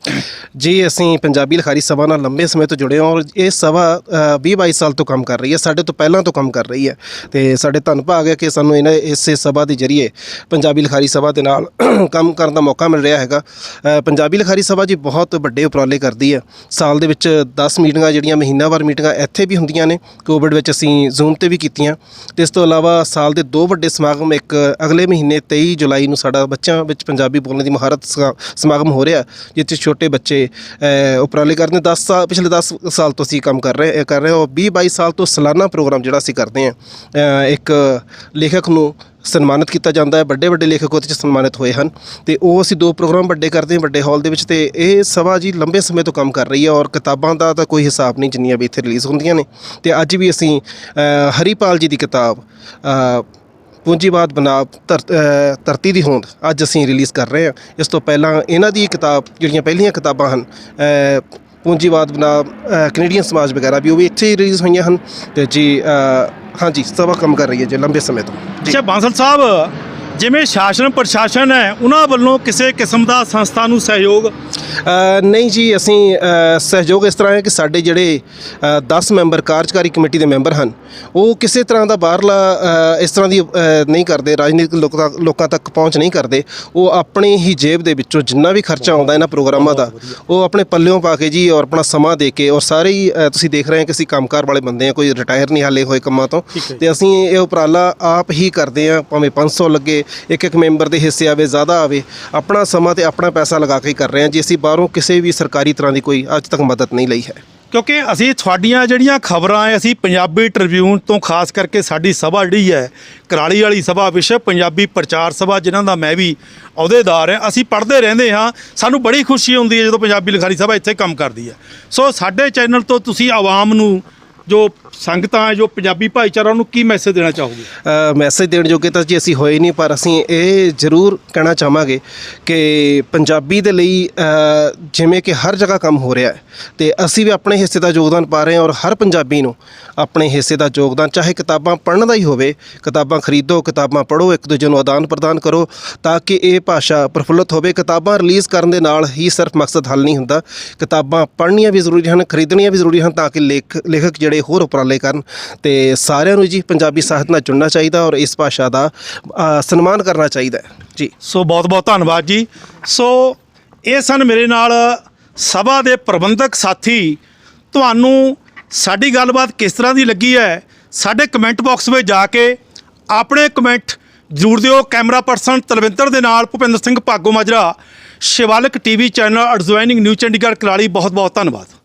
[SPEAKER 3] ਜੀ, ਅਸੀਂ ਪੰਜਾਬੀ ਲਿਖਾਰੀ ਸਭਾ ਨਾਲ ਲੰਬੇ ਸਮੇਂ ਤੋਂ ਜੁੜੇ ਹਾਂ ਔਰ ਇਹ ਸਭਾ 20-22 ਸਾਲ ਤੋਂ ਕੰਮ ਕਰ ਰਹੀ ਹੈ, ਸਾਡੇ ਤੋਂ ਪਹਿਲਾਂ ਤੋਂ ਕੰਮ ਕਰ ਰਹੀ ਹੈ। ਅਤੇ ਸਾਡੇ ਧੰਨ ਭਾਗ ਹੈ ਕਿ ਸਾਨੂੰ ਇਸੇ ਸਭਾ ਦੇ ਜ਼ਰੀਏ ਪੰਜਾਬੀ ਲਿਖਾਰੀ ਸਭਾ ਦੇ ਨਾਲ ਕੰਮ ਕਰਨ ਦਾ ਮੌਕਾ ਮਿਲ ਰਿਹਾ ਹੈਗਾ। ਪੰਜਾਬੀ ਲਿਖਾਰੀ ਸਭਾ ਜੀ ਬਹੁਤ ਵੱਡੇ ਉਪਰਾਲੇ ਕਰਦੀ ਹੈ। ਸਾਲ ਦੇ ਵਿੱਚ 10 ਮੀਟਿੰਗਾਂ ਜਿਹੜੀਆਂ ਮਹੀਨਾਵਾਰ ਮੀਟਿੰਗਾਂ ਇੱਥੇ ਵੀ ਹੁੰਦੀਆਂ ਨੇ, ਕੋਵਿਡ ਵਿੱਚ ਅਸੀਂ ਜ਼ੂਮ 'ਤੇ ਵੀ ਕੀਤੀਆਂ। ਅਤੇ ਇਸ ਤੋਂ ਇਲਾਵਾ ਸਾਲ ਦੇ 2 ਵੱਡੇ ਸਮਾਗਮ, ਇੱਕ ਅਗਲੇ ਮਹੀਨੇ 23 ਜੁਲਾਈ ਨੂੰ ਸਾਡਾ ਬੱਚਿਆਂ ਵਿੱਚ ਪੰਜਾਬੀ ਬੋਲਣ ਦੀ ਮਹਾਰਤ ਸਮਾਗਮ ਹੋ ਰਿਹਾ, ਜਿਸ 'ਚ ਛੋਟੇ ਬੱਚੇ ਉਪਰਾਲੇ ਕਰਦੇ। ਪਿਛਲੇ 10 ਸਾਲ ਤੋਂ ਅਸੀਂ ਕੰਮ ਕਰ ਰਹੇ ਔਰ 20-22 ਸਾਲ ਤੋਂ ਸਾਲਾਨਾ ਪ੍ਰੋਗਰਾਮ ਜਿਹੜਾ ਅਸੀਂ ਕਰਦੇ ਹਾਂ, ਇੱਕ ਲੇਖਕ ਨੂੰ ਸਨਮਾਨਿਤ ਕੀਤਾ ਜਾਂਦਾ ਹੈ। ਵੱਡੇ ਵੱਡੇ ਲੇਖਕ ਉਹਦੇ 'ਚ ਸਨਮਾਨਿਤ ਹੋਏ ਹਨ ਅਤੇ ਉਹ ਅਸੀਂ 2 ਪ੍ਰੋਗਰਾਮ ਵੱਡੇ ਕਰਦੇ ਹਾਂ ਵੱਡੇ ਹਾਲ ਦੇ ਵਿੱਚ। ਅਤੇ ਇਹ ਸਭਾ ਜੀ ਲੰਬੇ ਸਮੇਂ ਤੋਂ ਕੰਮ ਕਰ ਰਹੀ ਹੈ ਔਰ ਕਿਤਾਬਾਂ ਦਾ ਤਾਂ ਕੋਈ ਹਿਸਾਬ ਨਹੀਂ ਜਿੰਨੀਆਂ ਵੀ ਇੱਥੇ ਰਿਲੀਜ਼ ਹੁੰਦੀਆਂ ਨੇ। ਅਤੇ ਅੱਜ ਵੀ ਅਸੀਂ ਹਰੀਪਾਲ ਜੀ ਦੀ ਕਿਤਾਬ ਪੂੰਜੀਵਾਦ ਬਨਾਮ ਧਰਤੀ ਦੀ ਹੋਂਦ ਅੱਜ ਅਸੀਂ ਰਿਲੀਜ਼ ਕਰ ਰਹੇ ਹਾਂ। ਇਸ ਤੋਂ ਪਹਿਲਾਂ ਇਹਨਾਂ ਦੀ ਕਿਤਾਬ, ਜਿਹੜੀਆਂ ਪਹਿਲੀਆਂ ਕਿਤਾਬਾਂ ਹਨ, ਪੂੰਜੀਵਾਦ ਬਨਾਮ ਕੈਨੇਡੀਅਨ ਸਮਾਜ ਵਗੈਰਾ ਵੀ, ਉਹ ਵੀ ਇੱਥੇ ਹੀ ਰਿਲੀਜ਼ ਹੋਈਆਂ ਹਨ। ਅਤੇ ਜੀ ਹਾਂਜੀ, ਸਭਾ ਕੰਮ ਕਰ ਰਹੀ ਹੈ ਜੀ ਲੰਬੇ ਸਮੇਂ ਤੋਂ।
[SPEAKER 1] ਅੱਛਾ ਬਾਂਸਲ ਸਾਹਿਬ, ਜਿਵੇਂ ਸ਼ਾਸਨ ਪ੍ਰਸ਼ਾਸਨ ਹੈ, ਉਹਨਾਂ ਵੱਲੋਂ ਕਿਸੇ ਕਿਸਮ ਦਾ ਸੰਸਥਾ ਨੂੰ ਸਹਿਯੋਗ?
[SPEAKER 3] ਨਹੀਂ ਜੀ, ਅਸੀਂ ਸਹਿਯੋਗ ਇਸ ਤਰ੍ਹਾਂ ਹੈ ਕਿ ਸਾਡੇ ਜਿਹੜੇ 10 ਮੈਂਬਰ ਕਾਰਜਕਾਰੀ ਕਮੇਟੀ ਦੇ ਮੈਂਬਰ ਹਨ, ਉਹ ਕਿਸੇ ਤਰ੍ਹਾਂ ਦਾ ਬਾਹਰਲਾ ਇਸ ਤਰ੍ਹਾਂ ਦੀ ਨਹੀਂ ਕਰਦੇ, ਰਾਜਨੀਤਿਕ ਲੋਕਾਂ ਤੱਕ ਪਹੁੰਚ ਨਹੀਂ ਕਰਦੇ। ਉਹ ਆਪਣੀ ਹੀ ਜੇਬ ਦੇ ਵਿੱਚੋਂ ਜਿੰਨਾ ਵੀ ਖਰਚਾ ਆਉਂਦਾ ਇਹਨਾਂ ਪ੍ਰੋਗਰਾਮਾਂ ਦਾ, ਉਹ ਆਪਣੇ ਪੱਲਿਓਂ ਪਾ ਕੇ ਜੀ ਔਰ ਆਪਣਾ ਸਮਾਂ ਦੇ ਕੇ, ਔਰ ਸਾਰੇ ਹੀ ਤੁਸੀਂ ਦੇਖ ਰਹੇ ਹੋ ਕਿ ਅਸੀਂ ਕੰਮਕਾਰ ਵਾਲੇ ਬੰਦੇ ਹਾਂ, ਕੋਈ ਰਿਟਾਇਰ ਨਹੀਂ ਹਾਲੇ ਹੋਏ ਕੰਮਾਂ ਤੋਂ। ਅਤੇ ਅਸੀਂ ਇਹ ਉਪਰਾਲਾ ਆਪ ਹੀ ਕਰਦੇ ਹਾਂ, ਭਾਵੇਂ 500 ਲੱਗੇ, ਇੱਕ ਮੈਂਬਰ ਦੇ ਹਿੱਸੇ ਆਵੇ, ਜ਼ਿਆਦਾ ਆਵੇ, ਆਪਣਾ ਸਮਾਂ ਅਤੇ ਆਪਣਾ ਪੈਸਾ ਲਗਾ ਕੇ ਕਰ ਰਹੇ ਹਾਂ ਜੀ। ਅਸੀਂ ਬਾਹਰੋਂ ਕਿਸੇ ਵੀ ਸਰਕਾਰੀ ਤਰ੍ਹਾਂ ਦੀ ਕੋਈ ਅੱਜ ਤੱਕ ਮਦਦ ਨਹੀਂ ਲਈ ਹੈ।
[SPEAKER 1] ਕਿਉਂਕਿ ਅਸੀਂ ਤੁਹਾਡੀਆਂ ਜਿਹੜੀਆਂ ਖਬਰਾਂ ਹੈ, ਅਸੀਂ ਪੰਜਾਬੀ ਟ੍ਰਿਬਿਊਨ ਤੋਂ ਖਾਸ ਕਰਕੇ ਸਾਡੀ ਸਭਾ ਜਿਹੜੀ ਹੈ ਕੁਰਾਲੀ ਵਾਲੀ ਸਭਾ, ਵਿਸ਼ਵ ਪੰਜਾਬੀ ਪ੍ਰਚਾਰ ਸਭਾ, ਜਿਨ੍ਹਾਂ ਦਾ ਮੈਂ ਵੀ ਅਹੁਦੇਦਾਰ ਹਾਂ, ਅਸੀਂ ਪੜ੍ਹਦੇ ਰਹਿੰਦੇ ਹਾਂ। ਸਾਨੂੰ ਬੜੀ ਖੁਸ਼ੀ ਹੁੰਦੀ ਹੈ ਜਦੋਂ ਪੰਜਾਬੀ ਲਿਖਾਰੀ ਸਭਾ ਇੱਥੇ ਕੰਮ ਕਰਦੀ ਹੈ। ਸੋ ਸਾਡੇ ਚੈਨਲ ਤੋਂ ਤੁਸੀਂ ਆਵਾਮ ਨੂੰ ਜੋ ਸੰਗਤਾਂ ਹੈ, ਜੋ ਪੰਜਾਬੀ ਭਾਈਚਾਰਾ, ਉਹਨੂੰ ਕੀ ਮੈਸੇਜ ਦੇਣਾ ਚਾਹੋਗੇ?
[SPEAKER 3] ਮੈਸੇਜ ਦੇਣ ਜੋਗੇ ਤਾਂ ਜੀ ਅਸੀਂ ਹੋਏ ਨਹੀਂ, ਪਰ ਅਸੀਂ ਇਹ ਜ਼ਰੂਰ ਕਹਿਣਾ ਚਾਹਾਂਗੇ ਕਿ ਪੰਜਾਬੀ ਦੇ ਲਈ ਜਿਵੇਂ ਕਿ ਹਰ ਜਗ੍ਹਾ ਕੰਮ ਹੋ ਰਿਹਾ ਹੈ ਤੇ ਅਸੀਂ ਵੀ ਆਪਣੇ ਹਿੱਸੇ ਦਾ ਯੋਗਦਾਨ ਪਾ ਰਹੇ ਹਾਂ, ਔਰ ਹਰ ਪੰਜਾਬੀ ਨੂੰ ਆਪਣੇ ਹਿੱਸੇ ਦਾ ਯੋਗਦਾਨ, ਚਾਹੇ ਕਿਤਾਬਾਂ ਪੜ੍ਹਨ ਦਾ ਹੀ ਹੋਵੇ, ਕਿਤਾਬਾਂ ਖਰੀਦੋ, ਕਿਤਾਬਾਂ ਪੜ੍ਹੋ, ਇੱਕ ਦੂਜੇ ਨੂੰ ਆਦਾਨ ਪ੍ਰਦਾਨ ਕਰੋ ਤਾਂ ਕਿ ਇਹ ਭਾਸ਼ਾ ਪ੍ਰਫੁੱਲਤ ਹੋਵੇ। ਕਿਤਾਬਾਂ ਰਿਲੀਜ਼ ਕਰਨ ਦੇ ਨਾਲ ਹੀ ਸਿਰਫ ਮਕਸਦ ਹੱਲ ਨਹੀਂ ਹੁੰਦਾ, ਕਿਤਾਬਾਂ ਪੜ੍ਹਨੀਆਂ ਵੀ ਜ਼ਰੂਰੀ ਹਨ, ਖਰੀਦਣੀਆਂ ਵੀ ਜ਼ਰੂਰੀ ਹਨ, ਤਾਂ ਕਿ ਲੇਖਕ ਜਿਹੜੇ ਹੋਰ ਉਪਰਾਲੇ ਕਰਨ। ਤੇ ਸਾਰਿਆਂ ਨੂੰ ਜੀ ਪੰਜਾਬੀ ਸਾਹਿਤ ਨਾਲ ਜੁੜਨਾ ਚਾਹੀਦਾ ਔਰ ਇਸ ਭਾਸ਼ਾ ਦਾ ਸਨਮਾਨ ਕਰਨਾ ਚਾਹੀਦਾ ਹੈ ਜੀ।
[SPEAKER 1] ਸੋ ਬਹੁਤ ਬਹੁਤ ਧੰਨਵਾਦ ਜੀ। ਸੋ ਇਹ ਸਨ ਮੇਰੇ ਨਾਲ ਸਭਾ ਦੇ ਪ੍ਰਬੰਧਕ ਸਾਥੀ। ਤੁਹਾਨੂੰ ਸਾਡੀ ਗੱਲਬਾਤ ਕਿਸ ਤਰ੍ਹਾਂ ਦੀ ਲੱਗੀ ਹੈ, ਸਾਡੇ ਕਮੈਂਟ ਬਾਕਸ ਵਿੱਚ ਜਾ ਕੇ ਆਪਣੇ ਕਮੈਂਟ ਜ਼ਰੂਰ ਦਿਓ। ਕੈਮਰਾ ਪਰਸਨ ਤਲਵਿੰਦਰ ਦੇ ਨਾਲ Bhupinder Singh Bhago Majra, Shivalik TV channel, adjoining new Chandigarh, Kurali. ਬਹੁਤ ਬਹੁਤ ਧੰਨਵਾਦ।